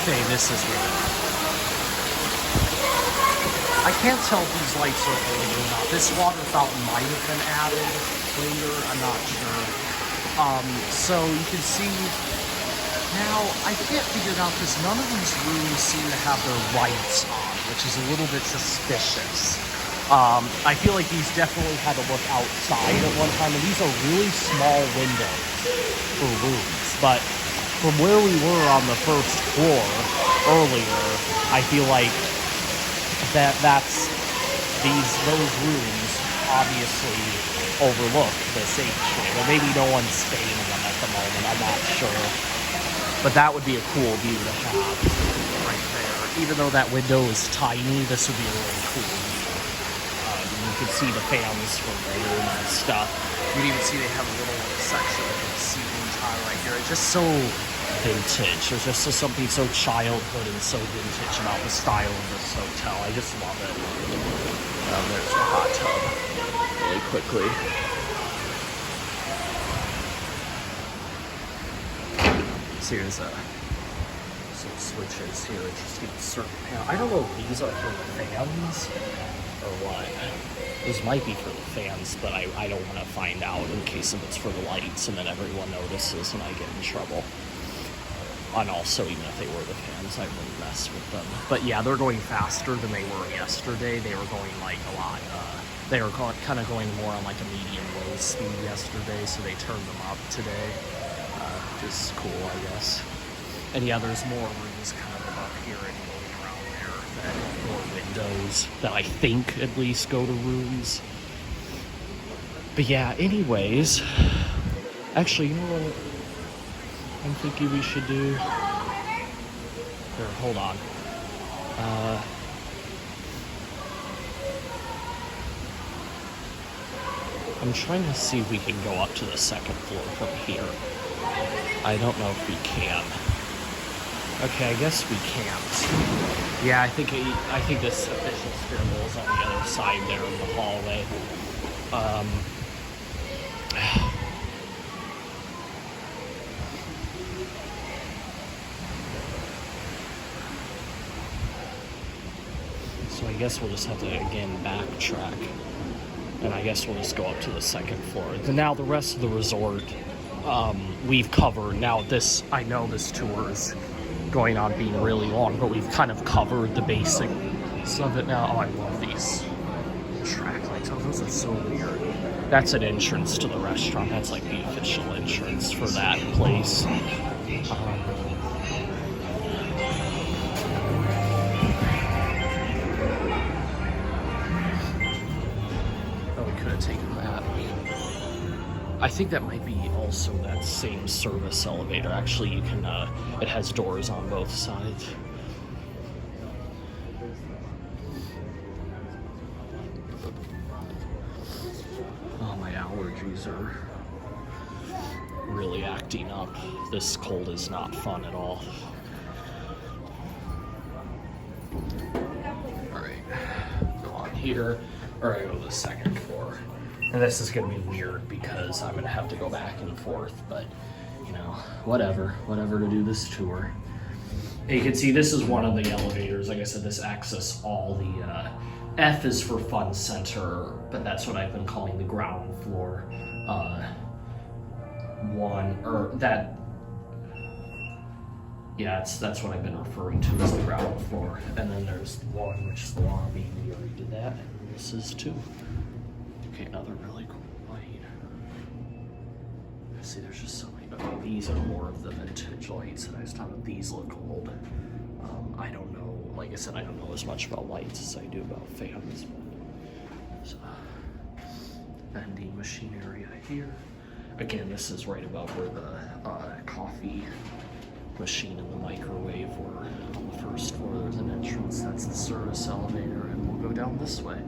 A: Okay, this is really cool. I can't tell if these lights are old or not. This water fountain might have been added later, I'm not sure. So you can see. Now, I can't figure it out because none of these rooms seem to have their lights on, which is a little bit suspicious. I feel like these definitely had to look outside at one time, and these are really small windows for rooms. But from where we were on the first floor earlier, I feel like those rooms obviously overlook this atrium. Or maybe no one's staying in them at the moment, I'm not sure. But that would be a cool view to have right there. Even though that window is tiny, this would be a really cool view. You can see the fans from the room and stuff. You can even see they have a little section of the ceiling tile right here. It's just so vintage. There's just something so childhood and so vintage about the style of this hotel. I just love it. There's the hot tub really quickly. So here's some switches here. Just get certain panel. I don't know if these are for the fans or what. These might be for the fans, but I don't want to find out in case if it's for the lights and then everyone notices and I get in trouble. And also, even if they were the fans, I wouldn't mess with them. But yeah, they're going faster than they were yesterday. They were going like a lot. They were kind of going more on like a medium-low speed yesterday, so they turned them up today. Which is cool, I guess. And yeah, there's more rooms kind of up here and going around there. That more windows that I think at least go to rooms. But yeah, anyways. Actually, you know what I'm thinking we should do? Here, hold on. I'm trying to see if we can go up to the second floor from here. I don't know if we can. Okay, I guess we can't. Yeah, I think this official stairwell is on the other side there in the hallway. So I guess we'll just have to, again, backtrack. And I guess we'll just go up to the second floor. Now the rest of the resort, we've covered. Now this, I know this tour is going on being really long, but we've kind of covered the basic aspects of it now. Oh, I love these track lights. Oh, those are so weird. That's an entrance to the restaurant. That's like the official entrance for that place. Oh, we could have taken that. I think that might be also that same service elevator. Actually, you can, it has doors on both sides. Oh, my allergies are really acting up. This cold is not fun at all. Alright, go on here, or I go to the second floor. And this is gonna be weird because I'm gonna have to go back and forth, but you know, whatever to do this tour. And you can see this is one of the elevators. Like I said, this access all the, F is for Fun Center, but that's what I've been calling the ground floor. That's what I've been referring to as the ground floor. And then there's one, which is the lobby. We already did that, and this is two. Okay, another really cool light. See, there's just so many. Okay, these are more of the vintage lights that I was talking about. These look old. I don't know, like I said, I don't know as much about lights as I do about fans. But, so, vending machine area here. Again, this is right about where the coffee machine and the microwave were on the first floor. There's an entrance, that's the service elevator, and we'll go down this way.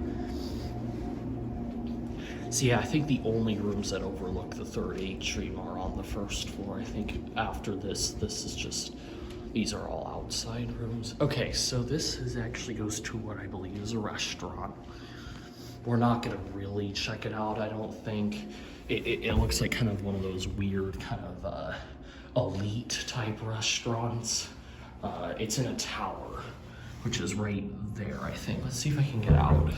A: So yeah, I think the only rooms that overlook the third atrium are on the first floor. I think after this is just, these are all outside rooms. Okay, so this actually goes to what I believe is a restaurant. We're not gonna really check it out, I don't think. It looks like kind of one of those weird kind of elite type restaurants. It's in a tower, which is right there, I think. Let's see if I can get out.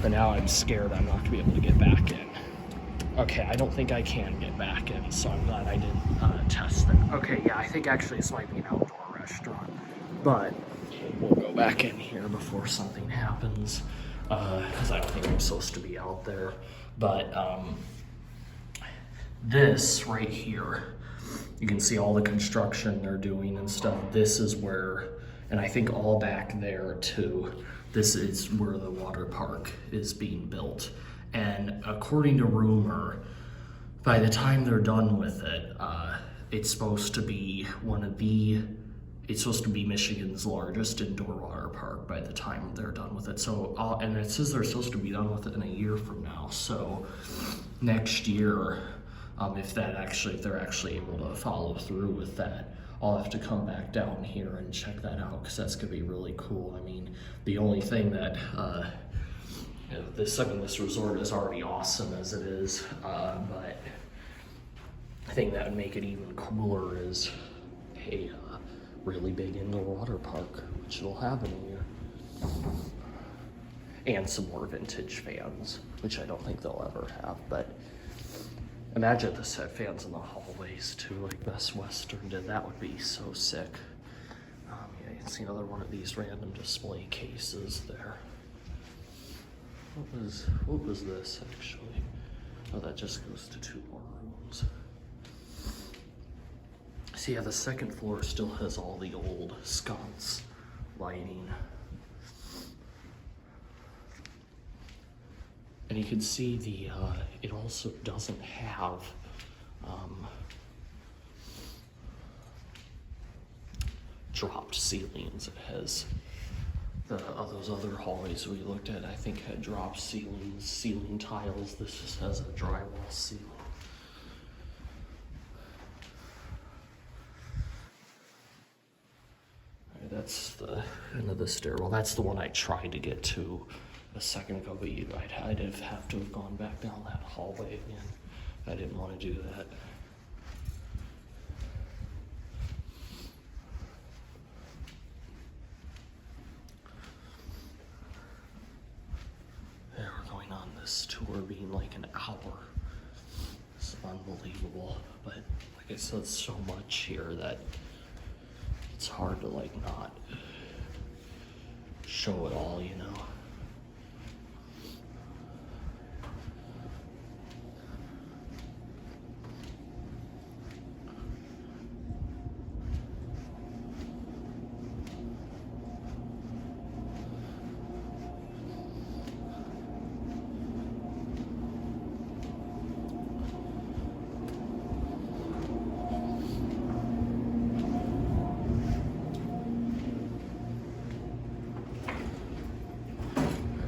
A: But now I'm scared I'm not gonna be able to get back in. Okay, I don't think I can get back in, so I'm glad I didn't test it. Okay, yeah, I think actually this might be an outdoor restaurant, but we'll go back in here before something happens, because I don't think I'm supposed to be out there. But this right here, you can see all the construction they're doing and stuff. This is where, and I think all back there too, this is where the water park is being built. And according to rumor, by the time they're done with it, it's supposed to be Michigan's largest indoor water park by the time they're done with it. So, and it says they're supposed to be done with it in a year from now. So next year, if they're actually able to follow through with that, I'll have to come back down here and check that out, because that's gonna be really cool. I mean, the only thing that, this resort is already awesome as it is, but I think that would make it even cooler is a really big indoor water park, which it'll have in a year. And some more vintage fans, which I don't think they'll ever have, but imagine this had fans in the hallways too, like Best Western did. That would be so sick. Yeah, you can see another one of these random display cases there. What was this actually? Oh, that just goes to two more rooms. See, yeah, the second floor still has all the old sconce lighting. And you can see it also doesn't have dropped ceilings. It has those other hallways we looked at, I think, had dropped ceilings, ceiling tiles. This just has a drywall ceiling. All right, that's the end of the stairwell. That's the one I tried to get to a second ago, but I'd have to have gone back down that hallway again. I didn't want to do that. Yeah, we're going on this tour being like an hour. It's unbelievable, but like I said, so much here that it's hard to like not show it all, you know.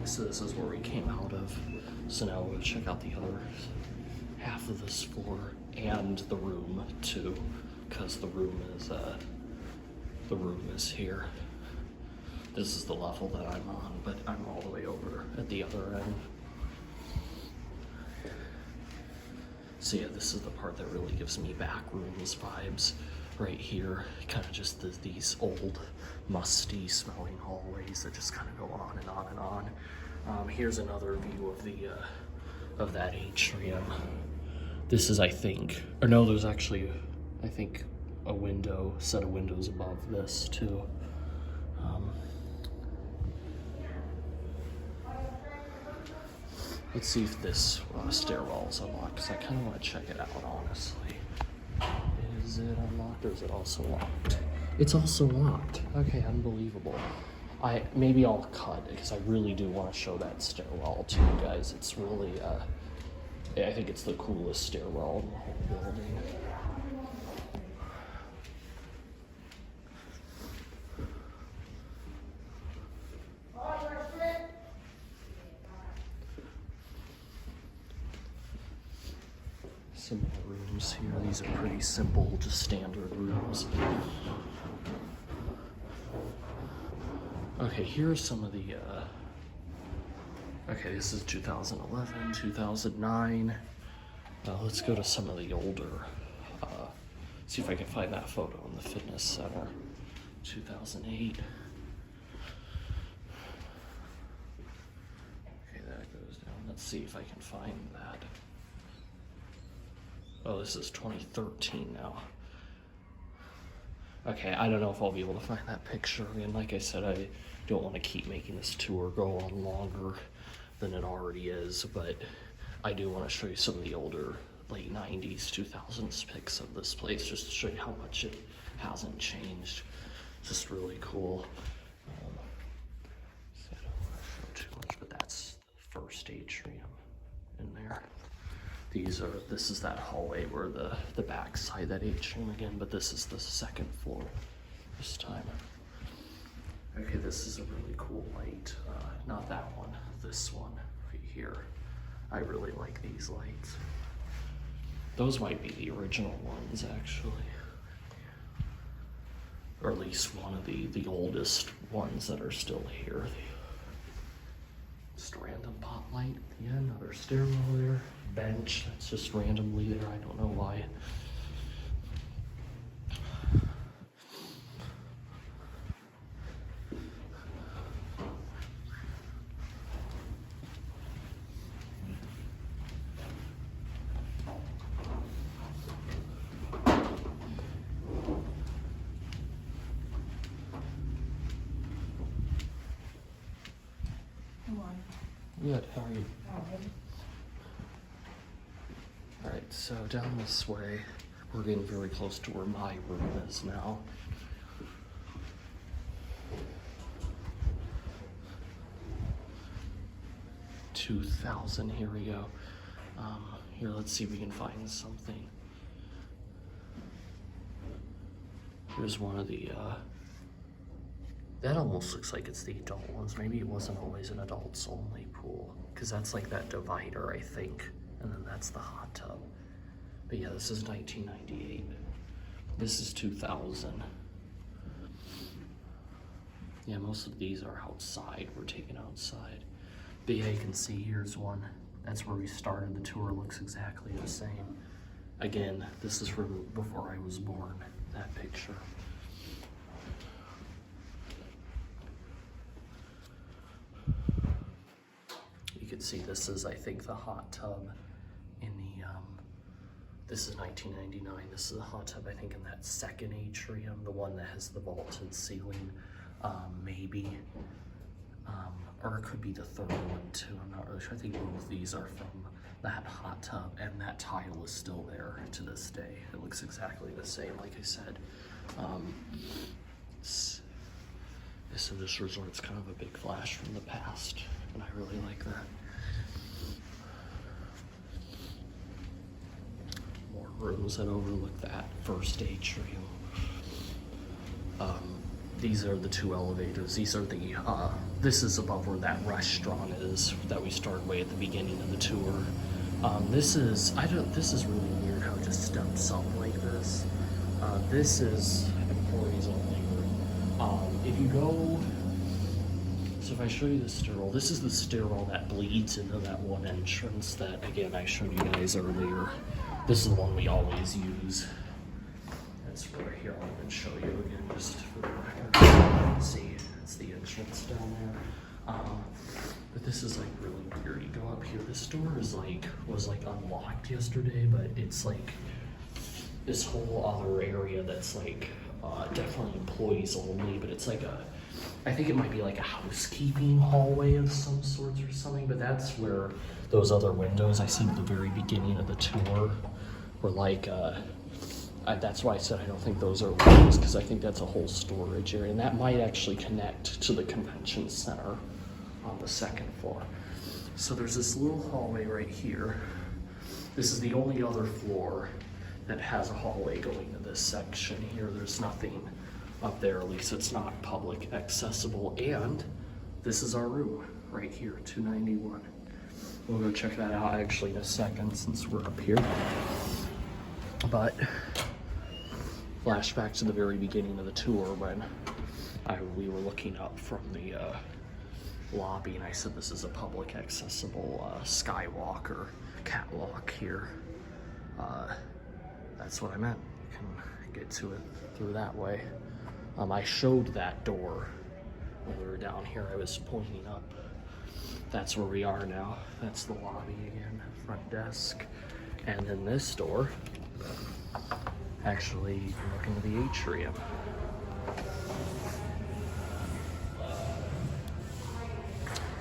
A: So this is where we came out of. So now we'll check out the other half of this floor and the room too, because the room is here. This is the level that I'm on, but I'm all the way over at the other end. So yeah, this is the part that really gives me back rooms vibes. Right here, kind of just these old, musty smelling hallways that just kind of go on and on and on. Here's another view of that atrium. This is, I think, or no, there's actually, I think, a set of windows above this too. Let's see if this stairwell is unlocked, because I kind of want to check it out, honestly. Is it unlocked or is it also locked? It's also locked. Okay, unbelievable. Maybe I'll cut because I really do want to show that stairwell to you guys. It's really, I think it's the coolest stairwell in the whole building. Some more rooms here. These are pretty simple, just standard rooms. Okay, here are some of the, okay, this is 2011, 2009. Let's go to some of the older, see if I can find that photo in the fitness center. 2008. Okay, that goes down. Let's see if I can find that. Oh, this is 2013 now. Okay, I don't know if I'll be able to find that picture. And like I said, I don't want to keep making this tour go on longer than it already is, but I do want to show you some of the older late 90s, 2000s pics of this place, just to show you how much it hasn't changed. Just really cool. So I don't want to show too much, but that's the first atrium in there. This is that hallway where the back side, that atrium again, but this is the second floor this time. Okay, this is a really cool light. Not that one, this one right here. I really like these lights. Those might be the original ones, actually. Or at least one of the oldest ones that are still here. Just a random pot light at the end, another stairwell there. Bench that's just randomly there, I don't know why. Good, how are you? Alright, so down this way, we're getting very close to where my room is now. $2,000, here we go. Here, let's see if we can find something. Here's one of the, that almost looks like it's the adult ones. Maybe it wasn't always an adults only pool, because that's like that divider, I think. And then that's the hot tub. But yeah, this is 1998. This is 2000. Yeah, most of these are outside. We're taken outside. But yeah, you can see here's one. That's where we started. The tour looks exactly the same. Again, this is from before I was born, that picture. You can see this is, I think, the hot tub in the, this is 1999. This is the hot tub, I think, in that second atrium, the one that has the vaulted ceiling, maybe. or it could be the third one too. I'm not really sure. I think both these are from that hot tub, and that tile is still there to this day. It looks exactly the same, like I said. So this resort's kind of a big flash from the past, and I really like that. More rooms that overlook that first atrium. These are the two elevators. These are the, this is above where that restaurant is that we started way at the beginning of the tour. This is really weird how it just steps up like this. This is employees only room. If you go, so if I show you the stairwell, this is the stairwell that bleeds into that one entrance that, again, I showed you guys earlier. This is the one we always use. That's right here. I'll even show you again just for the record. See, it's the entrance down there. But this is like really weird. You go up here. This door is was unlocked yesterday, but it's like this whole other area that's like definitely employees only. But it's like I think it might be like a housekeeping hallway of some sorts or something. But that's where those other windows I see at the very beginning of the tour were like. That's why I said I don't think those are windows, because I think that's a whole storage area, and that might actually connect to the convention center on the second floor. So there's this little hallway right here. This is the only other floor that has a hallway going to this section here. There's nothing up there, at least it's not public accessible. And this is our room right here, 291. We'll go check that out actually in a second since we're up here. But flashback to the very beginning of the tour when we were looking up from the lobby, and I said this is a public accessible skywalk or catwalk here. That's what I meant. You can get to it through that way. I showed that door when we were down here. I was pointing up. That's where we are now. That's the lobby again, front desk. And then this door, actually, you can look into the atrium.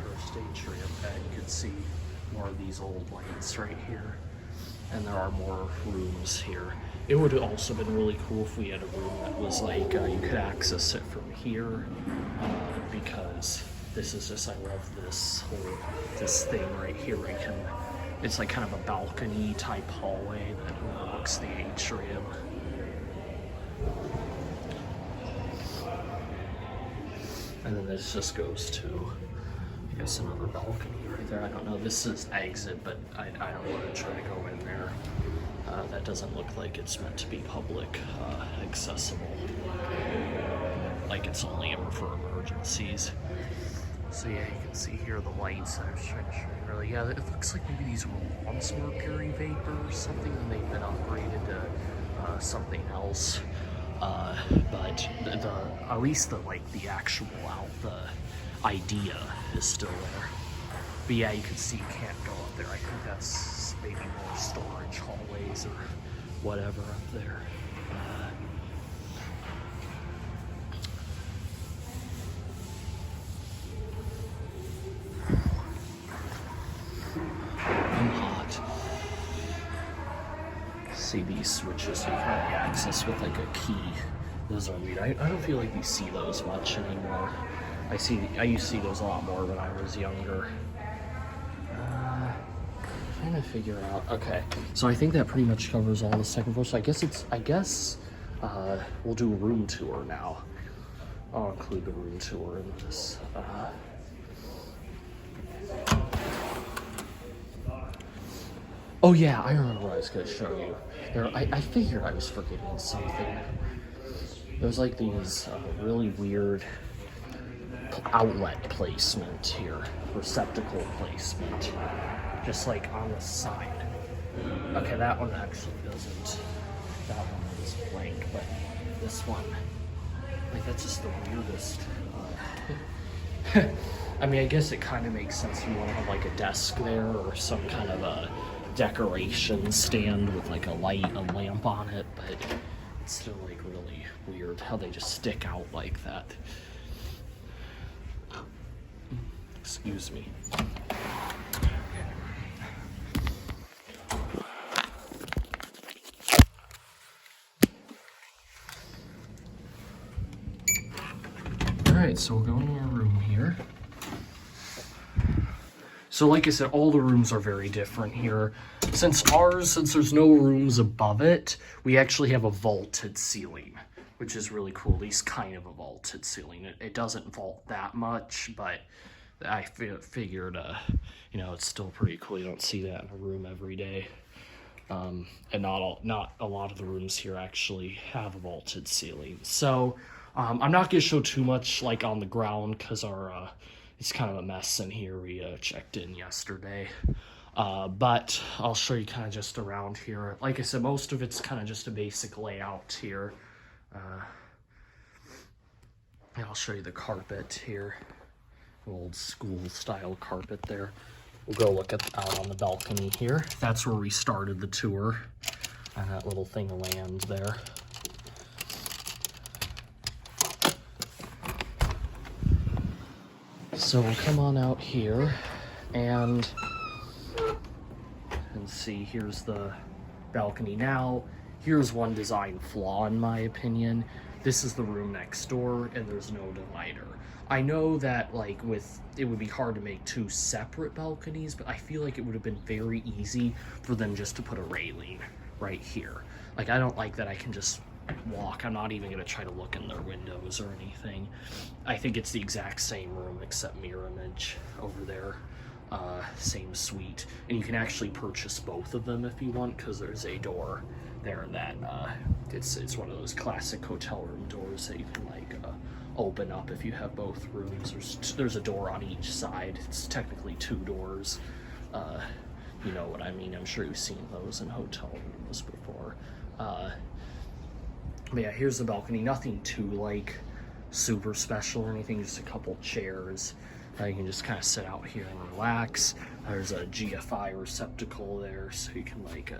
A: First atrium, and you can see more of these old lights right here. And there are more rooms here. It would have also been really cool if we had a room that was like, you could access it from here, because this is just, I love this thing right here where you can, it's like kind of a balcony type hallway that overlooks the atrium. And then this just goes to, I guess, another balcony right there. I don't know, this is exit, but I don't want to try to go in there. That doesn't look like it's meant to be public accessible. Like it's only ever for emergencies. So yeah, you can see here the lights I was trying to show you earlier. Yeah, it looks like maybe these were once mercury vapor or something, and they've been upgraded to something else. But at least the actual the idea is still there. But yeah, you can see you can't go up there. I think that's maybe more storage hallways or whatever up there. I'm hot. See these switches you can access with like a key. Those are weird. I don't feel like you see those much anymore. I used to see those a lot more when I was younger. Trying to figure out. Okay, so I think that pretty much covers all the second floor. So I guess we'll do a room tour now. I'll include the room tour in this. Oh yeah, I remember what I was going to show you. I figured I was forgetting something. There's like these really weird outlet placement here, receptacle placement, just like on the side. Okay, that one actually doesn't. That one is blank, but this one, like that's just the weirdest. I mean, I guess it kind of makes sense if you want to have like a desk there or some kind of a decoration stand with like a lamp on it, but it's still like really weird how they just stick out like that. Excuse me. Alright, so we'll go into our room here. So like I said, all the rooms are very different here. Since there's no rooms above it, we actually have a vaulted ceiling, which is really cool. At least kind of a vaulted ceiling. It doesn't vault that much, but I figured, you know, it's still pretty cool. You don't see that in a room every day. And not a lot of the rooms here actually have a vaulted ceiling. So I'm not going to show too much like on the ground because it's kind of a mess in here. We checked in yesterday. But I'll show you kind of just around here. Like I said, most of it's kind of just a basic layout here. And I'll show you the carpet here. Old school style carpet there. We'll go look out on the balcony here. That's where we started the tour. On that little thing of land there. So we'll come on out here and see, here's the balcony now. Here's one design flaw in my opinion. This is the room next door and there's no divider. I know that like it would be hard to make two separate balconies, but I feel like it would have been very easy for them just to put a railing right here. Like I don't like that I can just walk. I'm not even going to try to look in their windows or anything. I think it's the exact same room except mirror image over there. Same suite, and you can actually purchase both of them if you want, because there's a door there that it's one of those classic hotel room doors that you can like open up if you have both rooms. There's a door on each side. It's technically two doors. You know what I mean. I'm sure you've seen those in hotel rooms before. But yeah, here's the balcony. Nothing too like super special or anything, just a couple chairs. You can just kind of sit out here and relax. There's a GFI receptacle there, so you can like,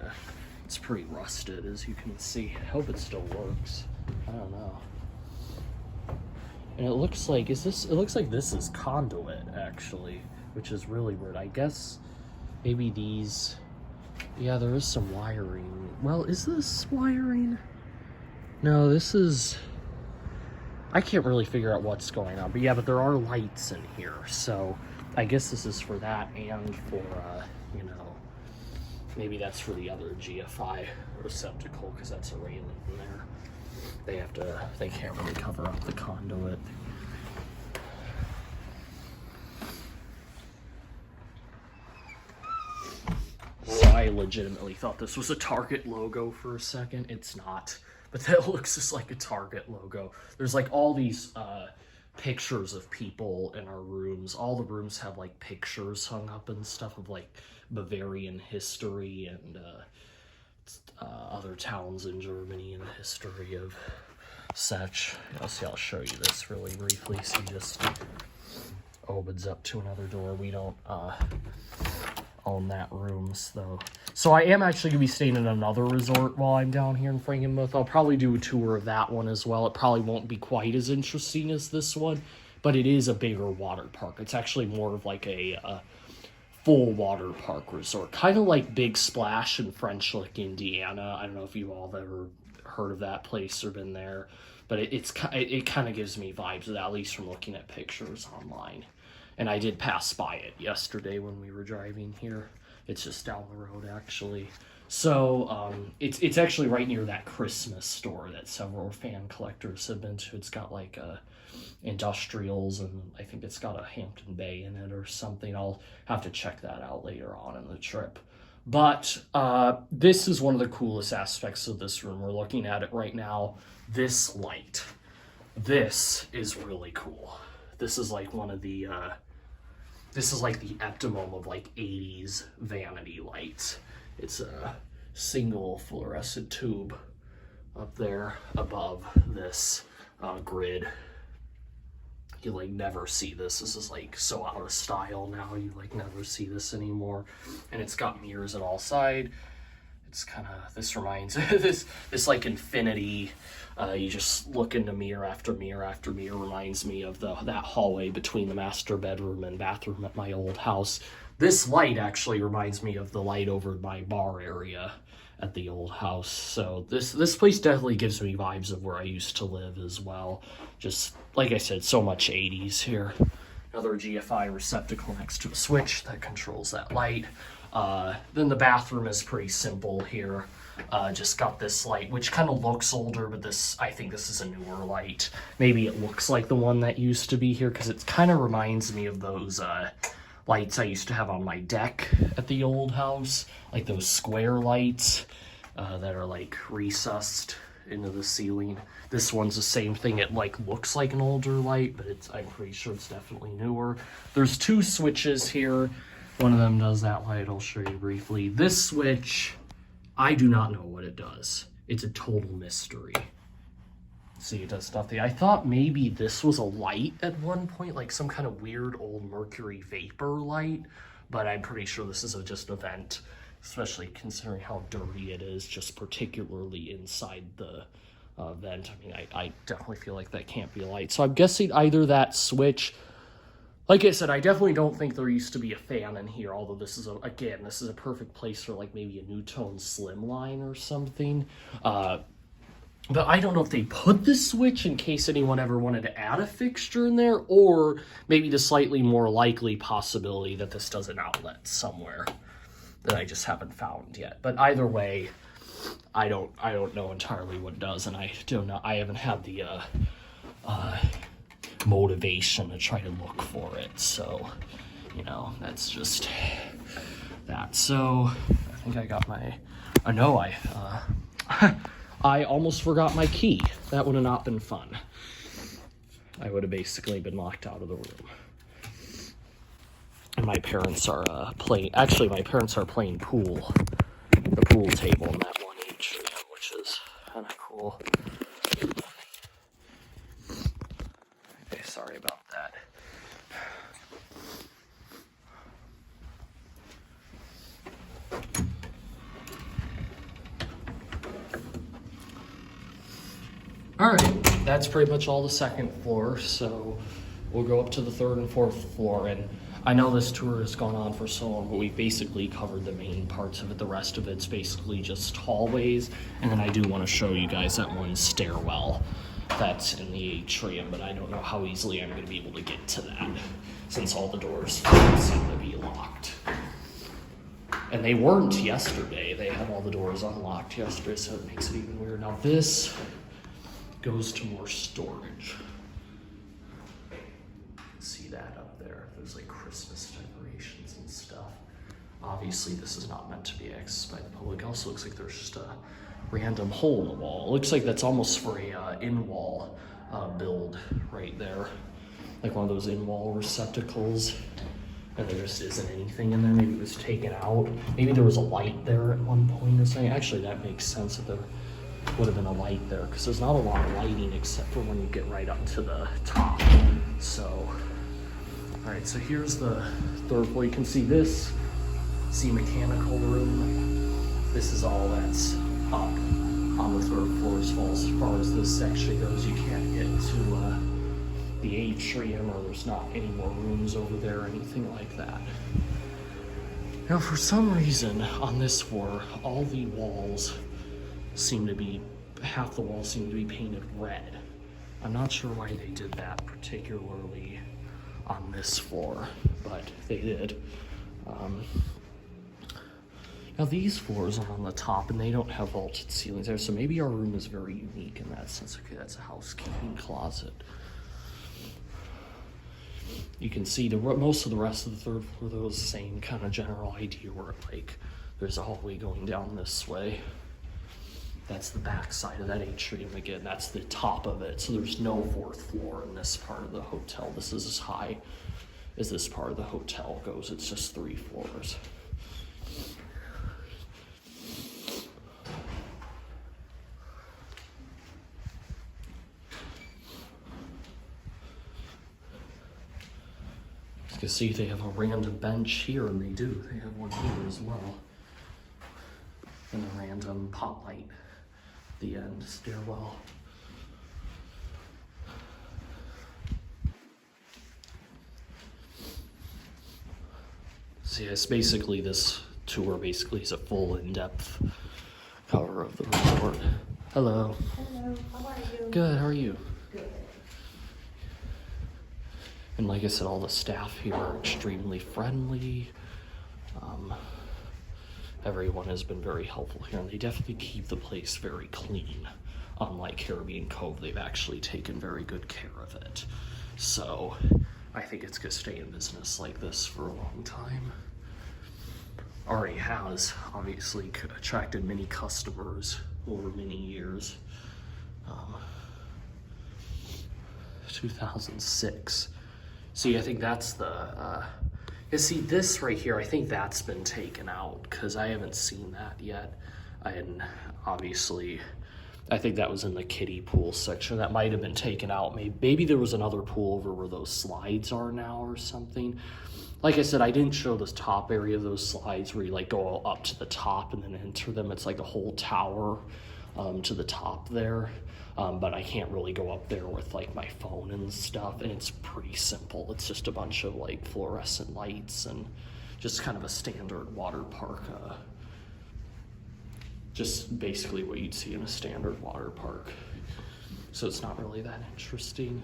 A: it's pretty rusted as you can see. I hope it still works. I don't know. And it looks like, it looks like this is conduit actually, which is really weird. I guess maybe these, yeah, there is some wiring. Well, is this wiring? No, this is, I can't really figure out what's going on, but yeah, but there are lights in here, so I guess this is for that and for, you know, maybe that's for the other GFI receptacle, because that's a railing in there. They can't really cover up the conduit. I legitimately thought this was a Target logo for a second. It's not. But that looks just like a Target logo. There's like all these pictures of people in our rooms. All the rooms have like pictures hung up and stuff of like Bavarian history and other towns in Germany and the history of such. I'll show you this really briefly. So just opens up to another door. We don't own that rooms though. So I am actually gonna be staying in another resort while I'm down here in Frankenmuth. I'll probably do a tour of that one as well. It probably won't be quite as interesting as this one, but it is a bigger water park. It's actually more of like a full water park resort, kind of like Big Splash in French Lick, Indiana. I don't know if you all have ever heard of that place or been there, but it kind of gives me vibes of that, at least from looking at pictures online. And I did pass by it yesterday when we were driving here. It's just down the road, actually. So it's actually right near that Christmas store that several fan collectors have been to. It's got like industrials, and I think it's got a Hampton Bay in it or something. I'll have to check that out later on in the trip. But this is one of the coolest aspects of this room. We're looking at it right now. This light. This is really cool. This is like one of the, this is like the epitome of like 80s vanity lights. It's a single fluorescent tube up there above this grid. You like never see this. This is like so out of style now. You like never see this anymore. And it's got mirrors at all sides. It's kind of, this reminds, this like infinity, you just look into mirror after mirror after mirror, reminds me of that hallway between the master bedroom and bathroom at my old house. This light actually reminds me of the light over my bar area at the old house. So this place definitely gives me vibes of where I used to live as well. Just, like I said, so much 80s here. Another GFI receptacle next to a switch that controls that light. Then the bathroom is pretty simple here. Just got this light, which kind of looks older, but I think this is a newer light. Maybe it looks like the one that used to be here, because it kind of reminds me of those lights I used to have on my deck at the old house, like those square lights that are like recessed into the ceiling. This one's the same thing. It like looks like an older light, but I'm pretty sure it's definitely newer. There's 2 switches here. One of them does that light. I'll show you briefly. This switch, I do not know what it does. It's a total mystery. See, it does nothing. I thought maybe this was a light at one point, like some kind of weird old mercury vapor light, but I'm pretty sure this is just a vent, especially considering how dirty it is, just particularly inside the vent. I mean, I definitely feel like that can't be a light. So I'm guessing either that switch. Like I said, I definitely don't think there used to be a fan in here, although this is a perfect place for like maybe a Newtone Slimline or something. But I don't know if they put this switch in case anyone ever wanted to add a fixture in there, or maybe the slightly more likely possibility that this does an outlet somewhere that I just haven't found yet. But either way, I don't know entirely what it does, and I don't know. I haven't had the motivation to try to look for it. So, you know, that's just that. So I think I got my. No, I almost forgot my key. That would have not been fun. I would have basically been locked out of the room. And my parents are playing. Actually, my parents are playing pool. The pool table in that one atrium, which is kind of cool. Okay, sorry about that. All right, that's pretty much all the second floor, so we'll go up to the third and fourth floor. And I know this tour has gone on for so long, but we basically covered the main parts of it. The rest of it's basically just hallways, and then I do want to show you guys that one stairwell that's in the atrium, but I don't know how easily I'm going to be able to get to that since all the doors seem to be locked. And they weren't yesterday. They had all the doors unlocked yesterday, so it makes it even weirder. Now this goes to more storage. You can see that up there. There's like Christmas decorations and stuff. Obviously this is not meant to be accessed by the public. It also looks like there's just a random hole in the wall. It looks like that's almost for a in-wall build right there. Like one of those in-wall receptacles. And there just isn't anything in there. Maybe it was taken out. Maybe there was a light there at one point or something. Actually, that makes sense that there would have been a light there, because there's not a lot of lighting except for when you get right up to the top. So, all right, so here's the third floor. You can see this, mechanical room. This is all that's up on the third floor as far as this section goes. You can't get to the atrium, or there's not any more rooms over there or anything like that. Now, for some reason on this floor, all the walls half the walls seem to be painted red. I'm not sure why they did that particularly on this floor, but they did. Now these floors are on the top and they don't have vaulted ceilings there, so maybe our room is very unique in that sense. Okay, that's a housekeeping closet. You can see most of the rest of the third floor, though, is the same kind of general idea where like there's a hallway going down this way. That's the back side of that atrium again. That's the top of it. So there's no fourth floor in this part of the hotel. This is as high as this part of the hotel goes. It's just 3 floors. You can see they have a random bench here, and they do. They have one here as well. And a random pot light at the end stairwell. So yes, basically this tour basically is a full in-depth cover of the resort. Hello.
D: Hello, how are you?
A: Good, how are you?
D: Good.
A: And like I said, all the staff here are extremely friendly. Everyone has been very helpful here, and they definitely keep the place very clean. Unlike Caribbean Cove, they've actually taken very good care of it. So I think it's gonna stay in business like this for a long time. Already has, obviously, attracted many customers over many years. 2006. See, I think that's the, see this right here, I think that's been taken out because I haven't seen that yet. And obviously, I think that was in the kiddie pool section. That might have been taken out. Maybe there was another pool over where those slides are now or something. Like I said, I didn't show this top area of those slides where you like go up to the top and then enter them. It's like a whole tower to the top there. But I can't really go up there with like my phone and stuff, and it's pretty simple. It's just a bunch of like fluorescent lights and just kind of a standard water park. Just basically what you'd see in a standard water park. So it's not really that interesting.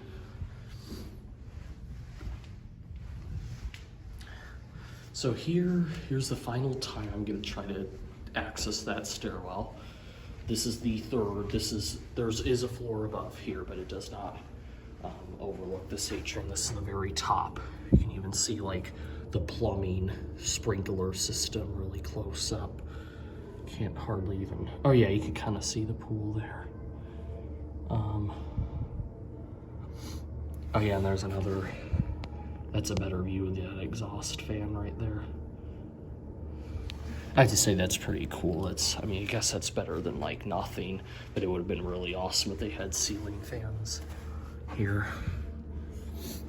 A: So here's the final time I'm gonna try to access that stairwell. This is the third. There is a floor above here, but it does not overlook this atrium. This is the very top. You can even see like the plumbing sprinkler system really close up. Can't hardly even. Oh yeah, you can kind of see the pool there. Oh yeah, and there's another. That's a better view of the exhaust fan right there. I have to say that's pretty cool. I mean, I guess that's better than like nothing, but it would have been really awesome if they had ceiling fans here.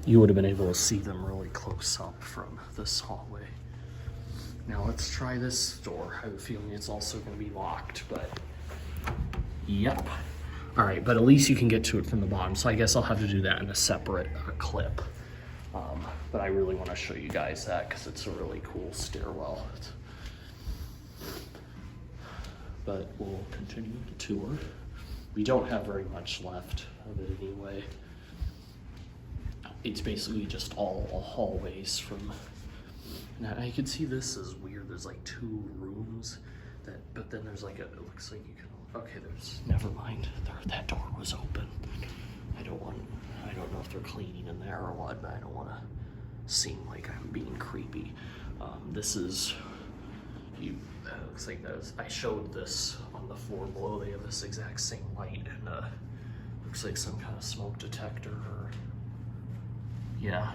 A: You would have been able to see them really close up from this hallway. Now let's try this door. I have a feeling it's also going to be locked, but yep. All right, but at least you can get to it from the bottom, so I guess I'll have to do that in a separate clip. But I really want to show you guys that because it's a really cool stairwell. But we'll continue the tour. We don't have very much left of it anyway. It's basically just all hallways from. Now you can see this is weird. There's like 2 rooms but then there's like it looks like you can. Okay, never mind. That door was open. I don't know if they're cleaning in there or what, but I don't want to seem like I'm being creepy. This is. It looks like I showed this on the floor below. They have this exact same light, and looks like some kind of smoke detector. Or yeah,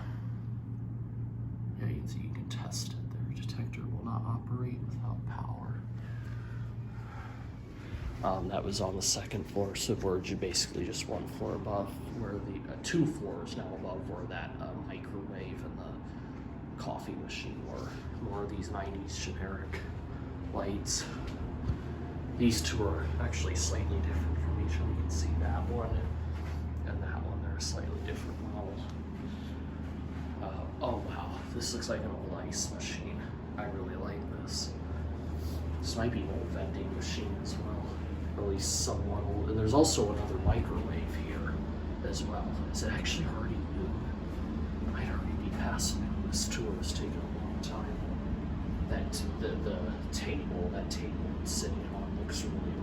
A: you can see you can test it. Their detector will not operate without power. That was on the 2nd floor, so we're basically just 1 floor above, where the 2 floors now above where that microwave and the coffee machine were. More of these 90s generic lights. These 2 are actually slightly different from each other. You can see that one and that one. They're a slightly different model. Oh wow, this looks like an old ice machine. I really like this. This might be an old vending machine as well. Or at least somewhat old. And there's also another microwave here as well. Is it actually already new? It might already be past new. This tour is taking a long time. The table it's sitting on looks really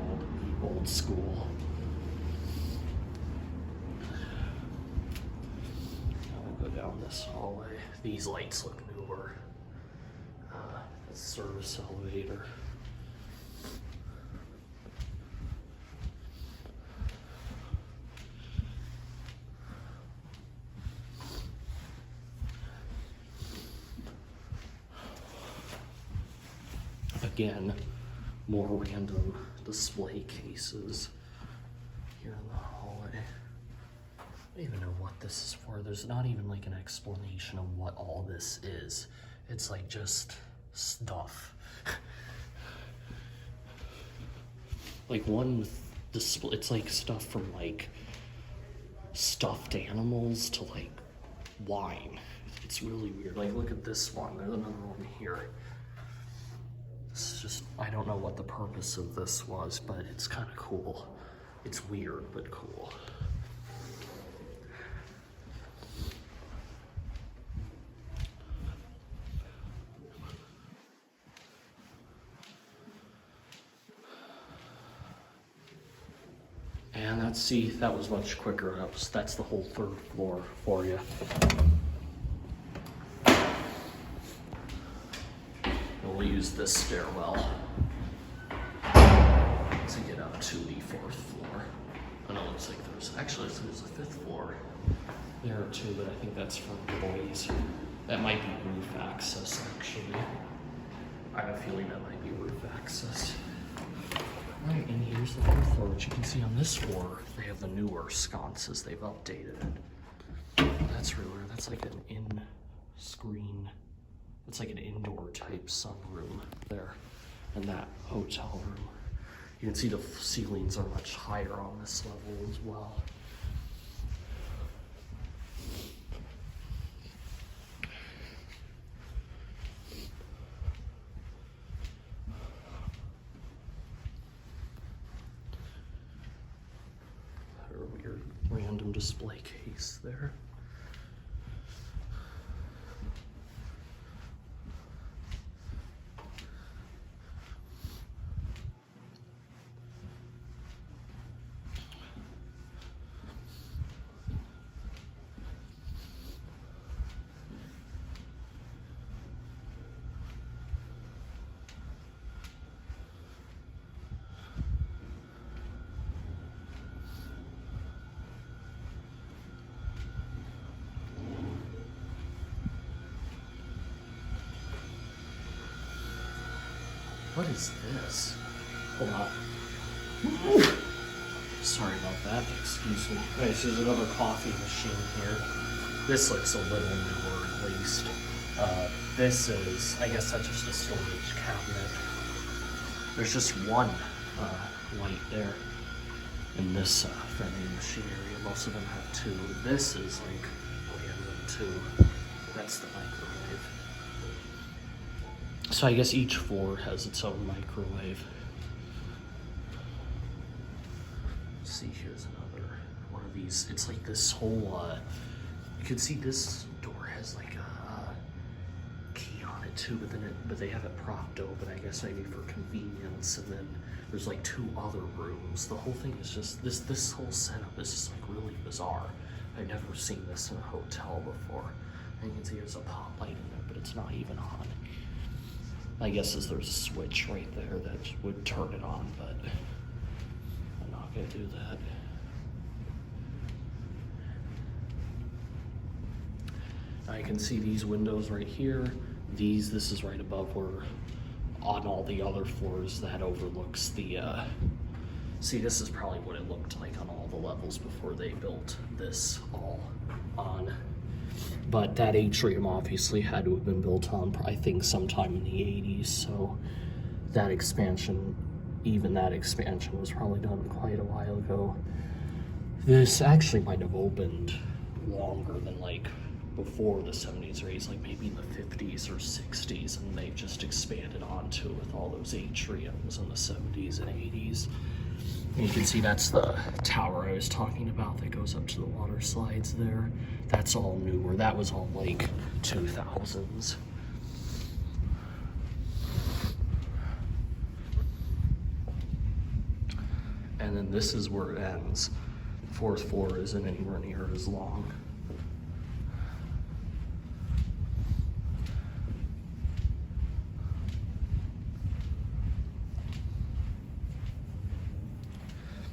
A: old school. I'll go down this hallway. These lights look newer. The service elevator. Again, more random display cases here in the hallway. I don't even know what this is for. There's not even like an explanation of what all this is. It's like just stuff. Like one with display, it's like stuff from like stuffed animals to like wine. It's really weird. Like look at this one. There's another one here. This is just, I don't know what the purpose of this was, but it's kind of cool. It's weird, but cool. And let's see, that was much quicker. That's the whole 3rd floor for you. We'll use this stairwell to get up to the 4th floor. And it looks like there's a 5th floor there too, but I think that's for employees. That might be roof access actually. I have a feeling that might be roof access. Right, and here's the 4th floor, which you can see on this floor, they have the newer sconces. They've updated it. That's really weird. That's like an in-screen, it's like an indoor type sunroom there in that hotel room. You can see the ceilings are much higher on this level as well. Weird random display case there. What is this? Hold on. Sorry about that, excuse me. Okay, so there's another coffee machine here. This looks a little newer at least. This is, I guess that's just a storage cabinet. There's just one light there in this vending machine area. Most of them have 2. This is like random too. That's the microwave. So I guess each floor has its own microwave. Let's see, here's another one of these. It's like this whole, you can see this door has like a key on it too, but they have it propped open, I guess maybe for convenience. And then there's like 2 other rooms. The whole thing is just, this whole setup is just like really bizarre. I've never seen this in a hotel before. And you can see there's a pop light in there, but it's not even on. I guess there's a switch right there that would turn it on, but I'm not gonna do that. I can see these windows right here. This is right above where on all the other floors that overlooks the, see, this is probably what it looked like on all the levels before they built this all on. But that atrium obviously had to have been built on, I think, sometime in the 80s. So that expansion, even that expansion was probably done quite a while ago. This actually might have opened longer than like before the 70s or 80s, like maybe in the 50s or 60s, and they've just expanded onto it with all those atriums in the 70s and 80s. And you can see that's the tower I was talking about that goes up to the water slides there. That's all newer. That was all like 2000s. And then this is where it ends. 4th floor isn't anywhere near as long.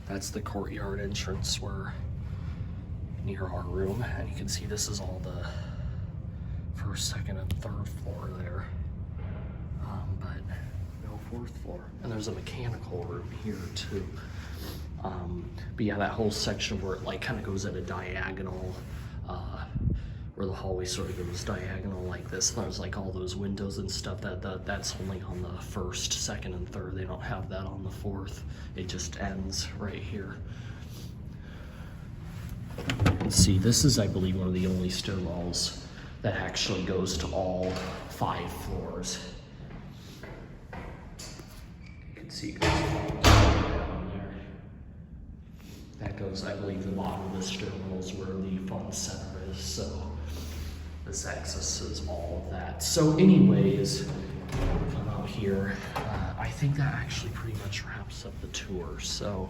A: That's the courtyard entrance. We're near our room, and you can see this is all the 1st, 2nd, and 3rd floor there, but no 4th floor. And there's a mechanical room here too. But yeah, that whole section where it like kind of goes at a diagonal where the hallway sort of goes diagonal like this. There's like all those windows and stuff. That's only on the first, second, and third. They don't have that on the fourth. It just ends right here. And see, this is, I believe, one of the only stairwells that actually goes to all 5 floors. You can see it goes down there. That goes, I believe, the bottom of the stairwell is where the fun center is, so this accesses all of that. So anyways, come out here. I think that actually pretty much wraps up the tour, so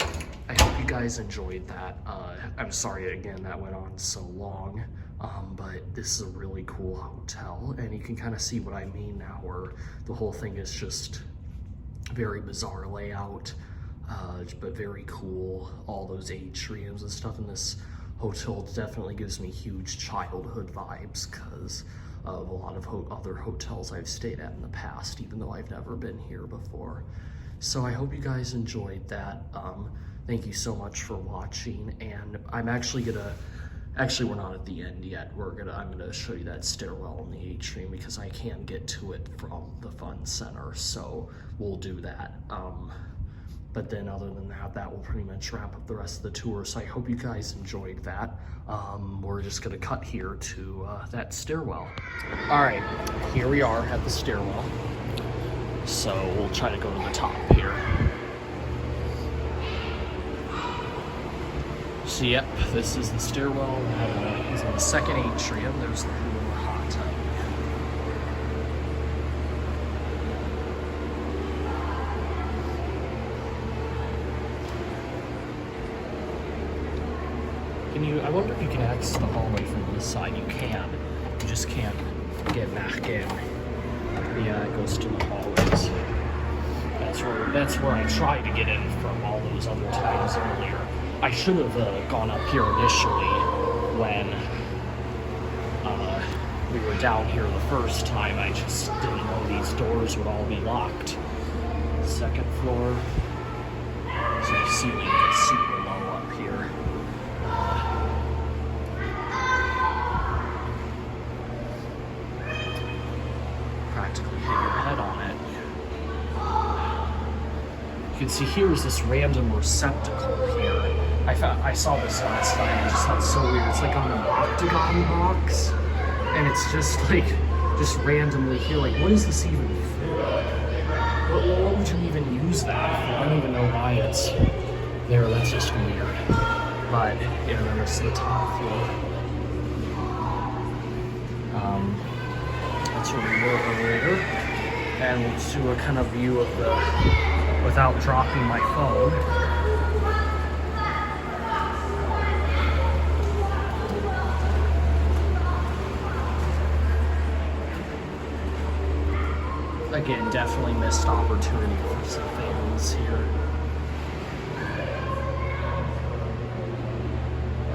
A: I hope you guys enjoyed that. I'm sorry again that went on so long, but this is a really cool hotel, and you can kind of see what I mean now, where the whole thing is just very bizarre layout, but very cool. All those atriums and stuff in this hotel definitely gives me huge childhood vibes because of a lot of other hotels I've stayed at in the past, even though I've never been here before. So I hope you guys enjoyed that. Thank you so much for watching, and I'm actually we're not at the end yet. I'm gonna show you that stairwell in the atrium because I can get to it from the fun center, so we'll do that. But then other than that, that will pretty much wrap up the rest of the tour. So I hope you guys enjoyed that. We're just gonna cut here to that stairwell. All right, here we are at the stairwell. So we'll try to go to the top here. So yep, this is the stairwell that is in the second atrium. There's the little hot tub. I wonder if you can access the hallway from this side. You can. You just can't get back in. Yeah, it goes to the hallways. That's where I tried to get in from all those other times earlier. I should have gone up here initially when we were down here the first time. I just didn't know these doors would all be locked. Second floor. So the ceiling is super low up here. Practically hit your head on it. You can see here's this random receptacle here. I saw this last time and just thought it's so weird. It's like on an octagon box, and it's just randomly here. Like, what is this even for? What would you even use that for? I don't even know why it's there. That's just weird. But yeah, then there's the top floor. That's where we were earlier, and we'll do a kind of view of the without dropping my phone. Again, definitely missed opportunity for some things here.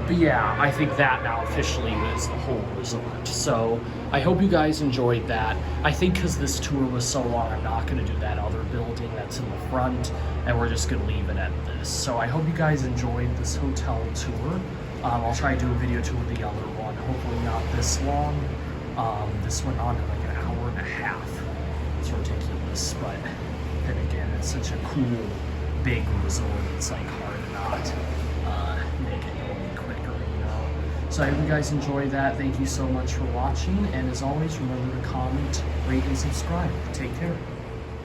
A: But yeah, I think that now officially is the whole resort. So I hope you guys enjoyed that. I think because this tour was so long, I'm not going to do that other building that's in the front, and we're just going to leave it at this. So I hope you guys enjoyed this hotel tour. I'll try to do a video tour of the other one, hopefully not this long. This went on in like an hour and a half. It's ridiculous, but then again, it's such a cool, big resort. It's like hard to not make it any quicker, you know. So I hope you guys enjoyed that. Thank you so much for watching, and as always, remember to comment, rate, and subscribe. Take care.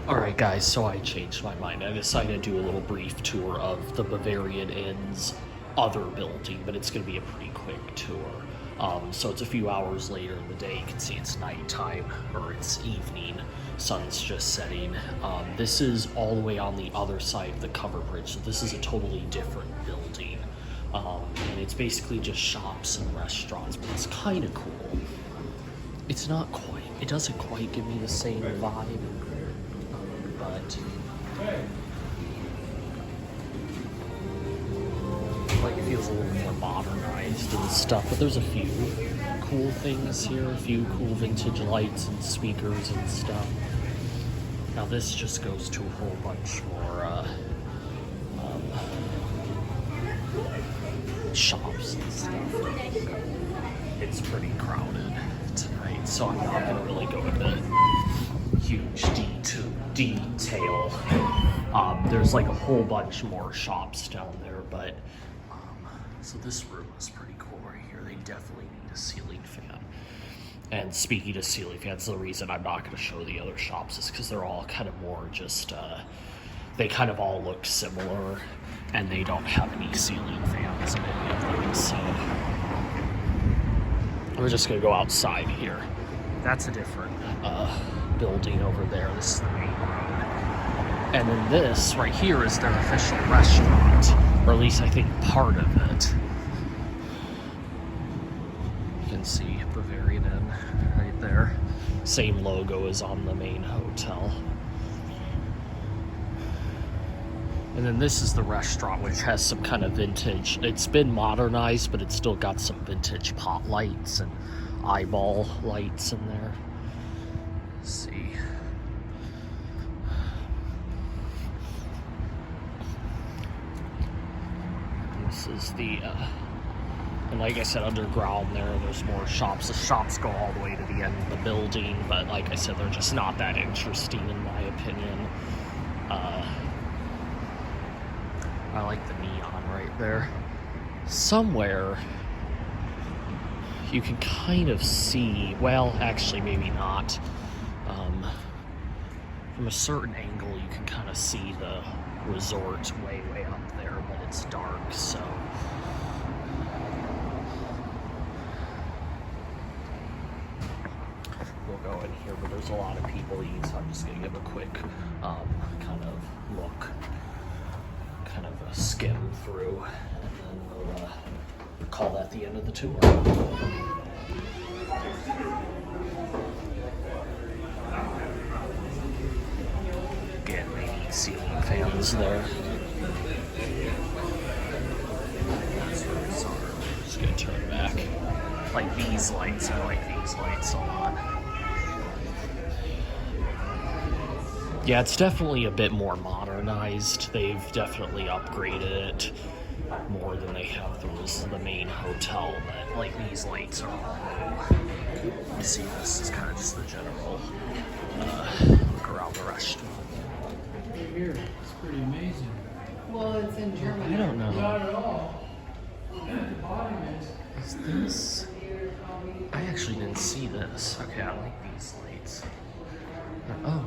A: All right, guys. So I changed my mind. I decided to do a little brief tour of the Bavarian Inn's other building, but it's going to be a pretty quick tour. So it's a few hours later in the day. You can see it's nighttime, or it's evening. Sun's just setting. This is all the way on the other side of the covered bridge, so this is a totally different building. And it's basically just shops and restaurants, but it's kind of cool. It's not quite, it doesn't quite give me the same vibe, but like it feels a little more modernized and stuff. But there's a few cool things here, a few cool vintage lights and speakers and stuff. Now this just goes to a whole bunch more shops and stuff. it's pretty crowded tonight, so I'm not going to really go into huge detail. There's like a whole bunch more shops down there, but so this room is pretty cool right here. They definitely need a ceiling fan. And speaking of ceiling fans, the reason I'm not going to show the other shops is because they're all kind of more just, they kind of all look similar, and they don't have any ceiling fans in any of them, so we're just going to go outside here. That's a different building over there. This is the main road. And then this right here is their official restaurant, or at least I think part of it. You can see Bavarian Inn right there. Same logo as on the main hotel. And then this is the restaurant, which has some kind of vintage. It's been modernized, but it's still got some vintage pot lights and eyeball lights in there. Let's see. This is the, and like I said, underground there's more shops. The shops go all the way to the end of the building, but like I said, they're just not that interesting in my opinion. I like the neon right there. Somewhere you can kind of see, well, actually maybe not. From a certain angle you can kind of see the resort way up there, but it's dark, so. We'll go in here, but there's a lot of people eating, so I'm just gonna give a quick kind of look. Kind of a skim through, and then we'll call that the end of the tour. Again, they need ceiling fans there. Just gonna turn back. Like these lights, I like these lights a lot. Yeah, it's definitely a bit more modernized. They've definitely upgraded it more than they have the main hotel, but like these lights are all new. You see, this is kind of just the general look around the restaurant.
B: Here, it's pretty amazing.
D: Well, it's in Germany.
A: I don't know.
B: Not at all.
A: Is this? I actually didn't see this. Okay, I like these lights. Oh.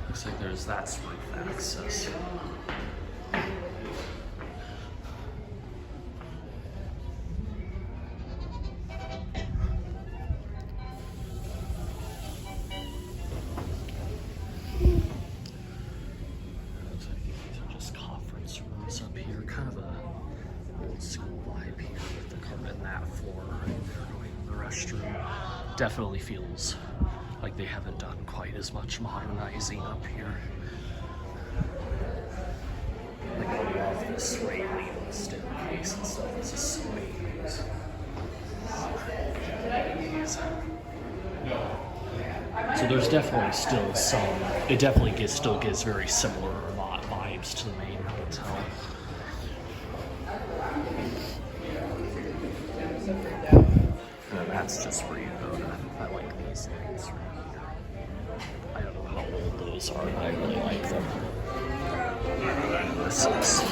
A: Looks like that's roof access. Looks like these are just conference rooms up here. Kind of a old school vibe here with the carpet and that floor right there going to the restroom. Definitely feels like they haven't done quite as much modernizing up here. Like I love this railing and the staircase and stuff. This is so amazing. So there's definitely still some, it definitely still gives very similar vibes to the main hotel. And that's just for you though. I like these lights right here. I don't know how old those are, but I really like them. This is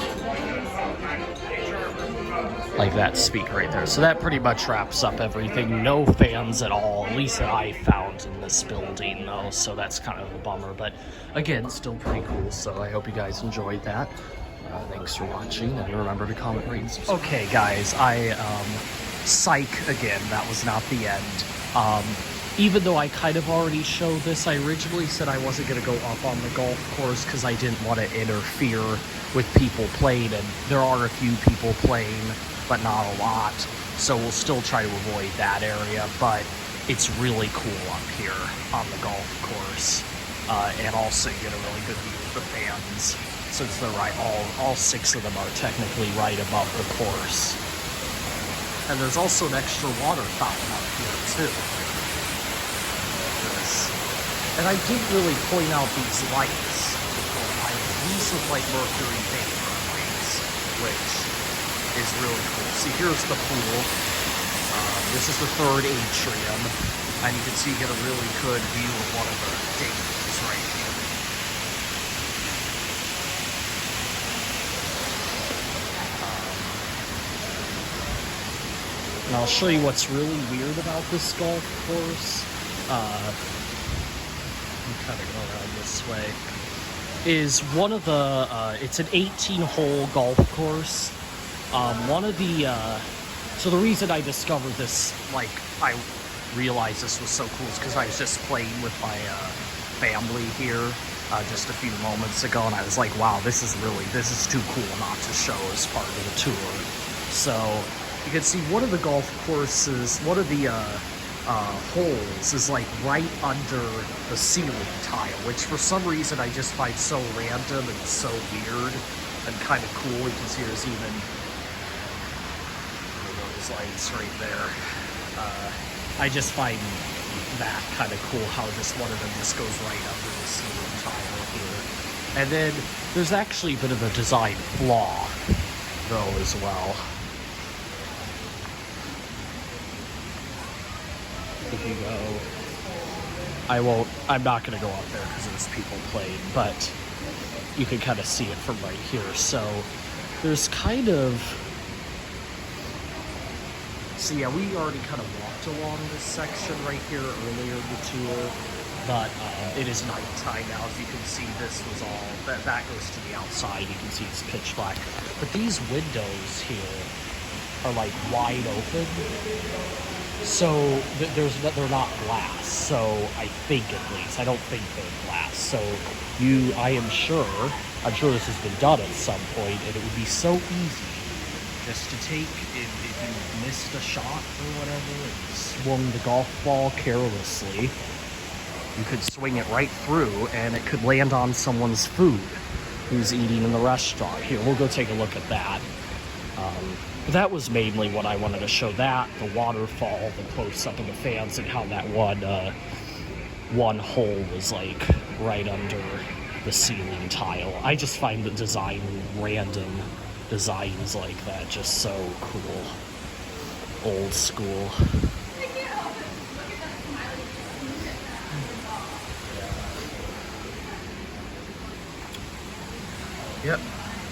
A: like that speaker right there. So that pretty much wraps up everything. No fans at all, at least that I found in this building though, so that's kind of a bummer. But again, still pretty cool, so I hope you guys enjoyed that. Thanks for watching, and remember to comment, rate, and subscribe. Okay guys, psych again, that was not the end. Even though I kind of already showed this, I originally said I wasn't going to go up on the golf course because I didn't want to interfere with people playing, and there are a few people playing, but not a lot, so we'll still try to avoid that area, but it's really cool up here on the golf course, and also you get a really good view of the fans, since they're all 6 of them are technically right above the course. And there's also an extra water fountain up here too. And I did really point out these lights. These look like mercury vapor lights, which is really cool. See, here's the pool. This is the third atrium, and you can see you get a really good view of one of the decors right here. And I'll show you what's really weird about this golf course. I'm kind of going around this way. Is one of the, it's an 18-hole golf course. One of the, so the reason I discovered this, like, I realized this was so cool is because I was just playing with my family here just a few moments ago, and I was like, wow, this is too cool not to show as part of the tour. So you can see one of the golf courses, one of the holes is like right under the ceiling tile, which for some reason I just find so random and so weird and kind of cool. You can see there's even those lights right there. I just find that kind of cool how just one of them just goes right under the ceiling tile here. And then there's actually a bit of a design flaw though as well. If you go, I'm not going to go up there because there's people playing, but you can kind of see it from right here. So there's kind of, so yeah, we already kind of walked along this section right here earlier in the tour, but it is nighttime now. As you can see, this was all, that goes to the outside. You can see it's pitch black. But these windows here are like wide open. So they're not glass. So I think, at least, I don't think they're glass. So I'm sure this has been done at some point, and it would be so easy just to take, if you missed a shot or whatever and swung the golf ball carelessly, you could swing it right through and it could land on someone's food who's eating in the restaurant. Here, we'll go take a look at that. That was mainly what I wanted to show, that, the waterfall, the close-up of the fans, and how that one hole was like right under the ceiling tile. I just find the random designs like that just so cool. Old school. Yep.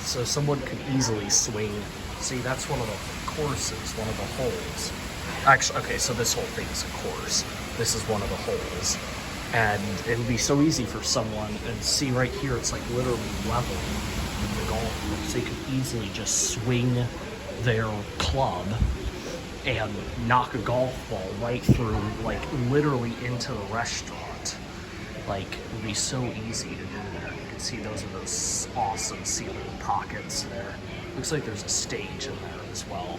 A: So someone could easily swing. See, that's one of the courses, one of the holes. Actually, okay, so this whole thing is a course. This is one of the holes. And it would be so easy for someone, and see right here, it's like literally level with the golf course. They could easily just swing their club and knock a golf ball right through, like literally into the restaurant. Like, it would be so easy to do that. You can see those are those awesome ceiling pockets there. Looks like there's a stage in there as well.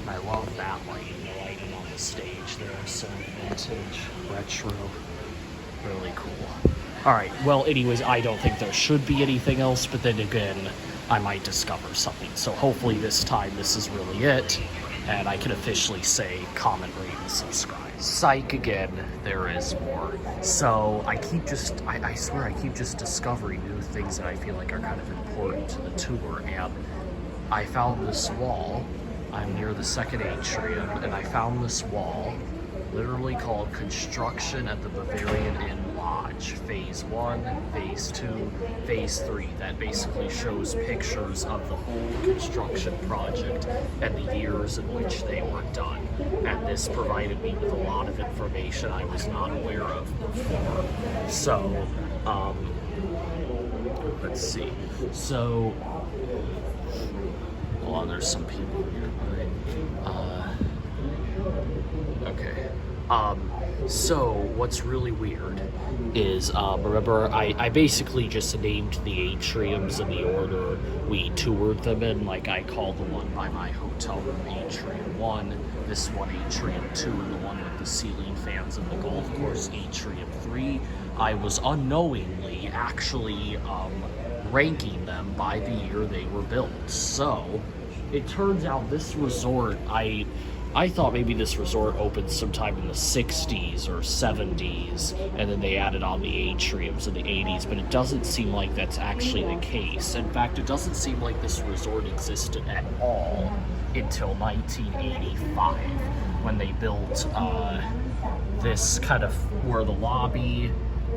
A: And I love that lighting, the lighting on the stage there. So vintage, retro, really cool. Alright, well anyways, I don't think there should be anything else, but then again, I might discover something. So hopefully this time this is really it, and I can officially say comment, rate, and subscribe. Psych again, there is more. So I swear I keep just discovering new things that I feel like are kind of important to the tour, and I found this wall. I'm near the second atrium, and I found this wall literally called Construction at the Bavarian Inn Lodge, Phase 1, Phase 2, Phase 3. That basically shows pictures of the whole construction project and the years in which they were done. And this provided me with a lot of information I was not aware of before. So, let's see. So, hold on, there's some people nearby. Okay. So what's really weird is, remember, I basically just named the atriums in the order we toured them in. Like, I called the one by my hotel room Atrium 1, this one Atrium 2, and the one with the ceiling fans and the golf course Atrium 3. I was unknowingly actually ranking them by the year they were built. So it turns out this resort, I thought maybe this resort opened sometime in the 60s or 70s, and then they added on the atriums in the 80s, but it doesn't seem like that's actually the case. In fact, it doesn't seem like this resort existed at all until 1985 when they built this kind of where the lobby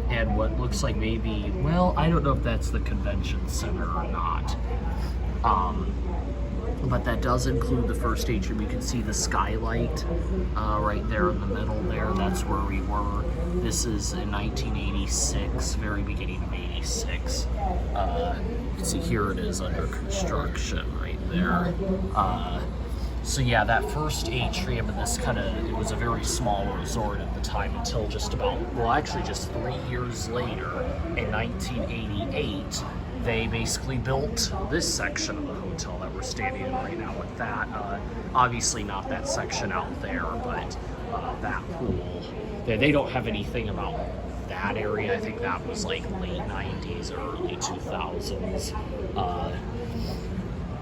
A: and what looks like maybe, well, I don't know if that's the convention center or not. But that does include the first atrium. You can see the skylight right there in the middle there. That's where we were. This is in 1986, very beginning of 86. You can see here it is under construction right there. So yeah, that first atrium and this it was a very small resort at the time until just about, well actually just 3 years later, in 1988, they basically built this section of the hotel that we're standing in right now with that. Obviously not that section out there, but that pool. They don't have anything about that area. I think that was like late 90s or early 2000s.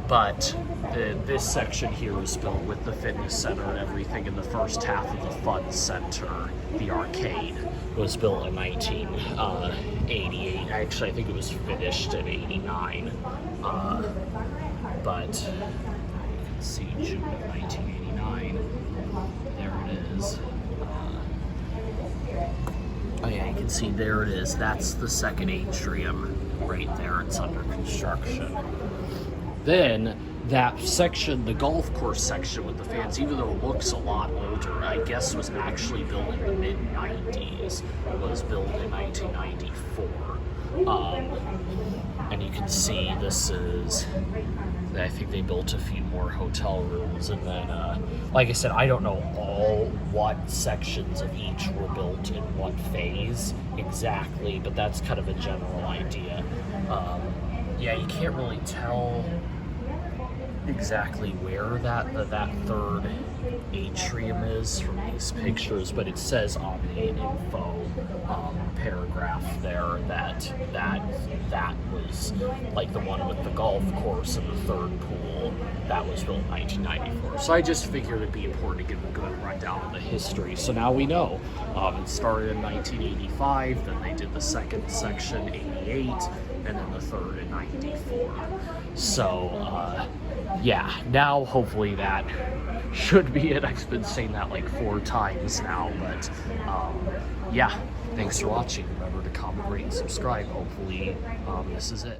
A: But this section here was built with the fitness center and everything, in the first half of the fun center. The arcade was built in 1988. Actually, I think it was finished in 89. But you can see June of 1989. There it is. Oh yeah, you can see there it is. That's the second atrium right there. It's under construction. Then that section, the golf course section with the fans, even though it looks a lot older, I guess was actually built in the mid-90s. It was built in 1994. And you can see this is, I think they built a few more hotel rooms, and then, like I said, I don't know all what sections of each were built in what phase exactly, but that's kind of a general idea. Yeah, you can't really tell exactly where that third atrium is from these pictures, but it says on the info paragraph there that was like the one with the golf course and the third pool that was built in 1994. So I just figured it'd be important to give a good rundown of the history. So now we know it started in 1985, then they did the second section 88, and then the third in 94. So yeah, now hopefully that should be it. I've been saying that like 4 times now, but yeah, thanks for watching. Remember to comment, rate, and subscribe. Hopefully this is it.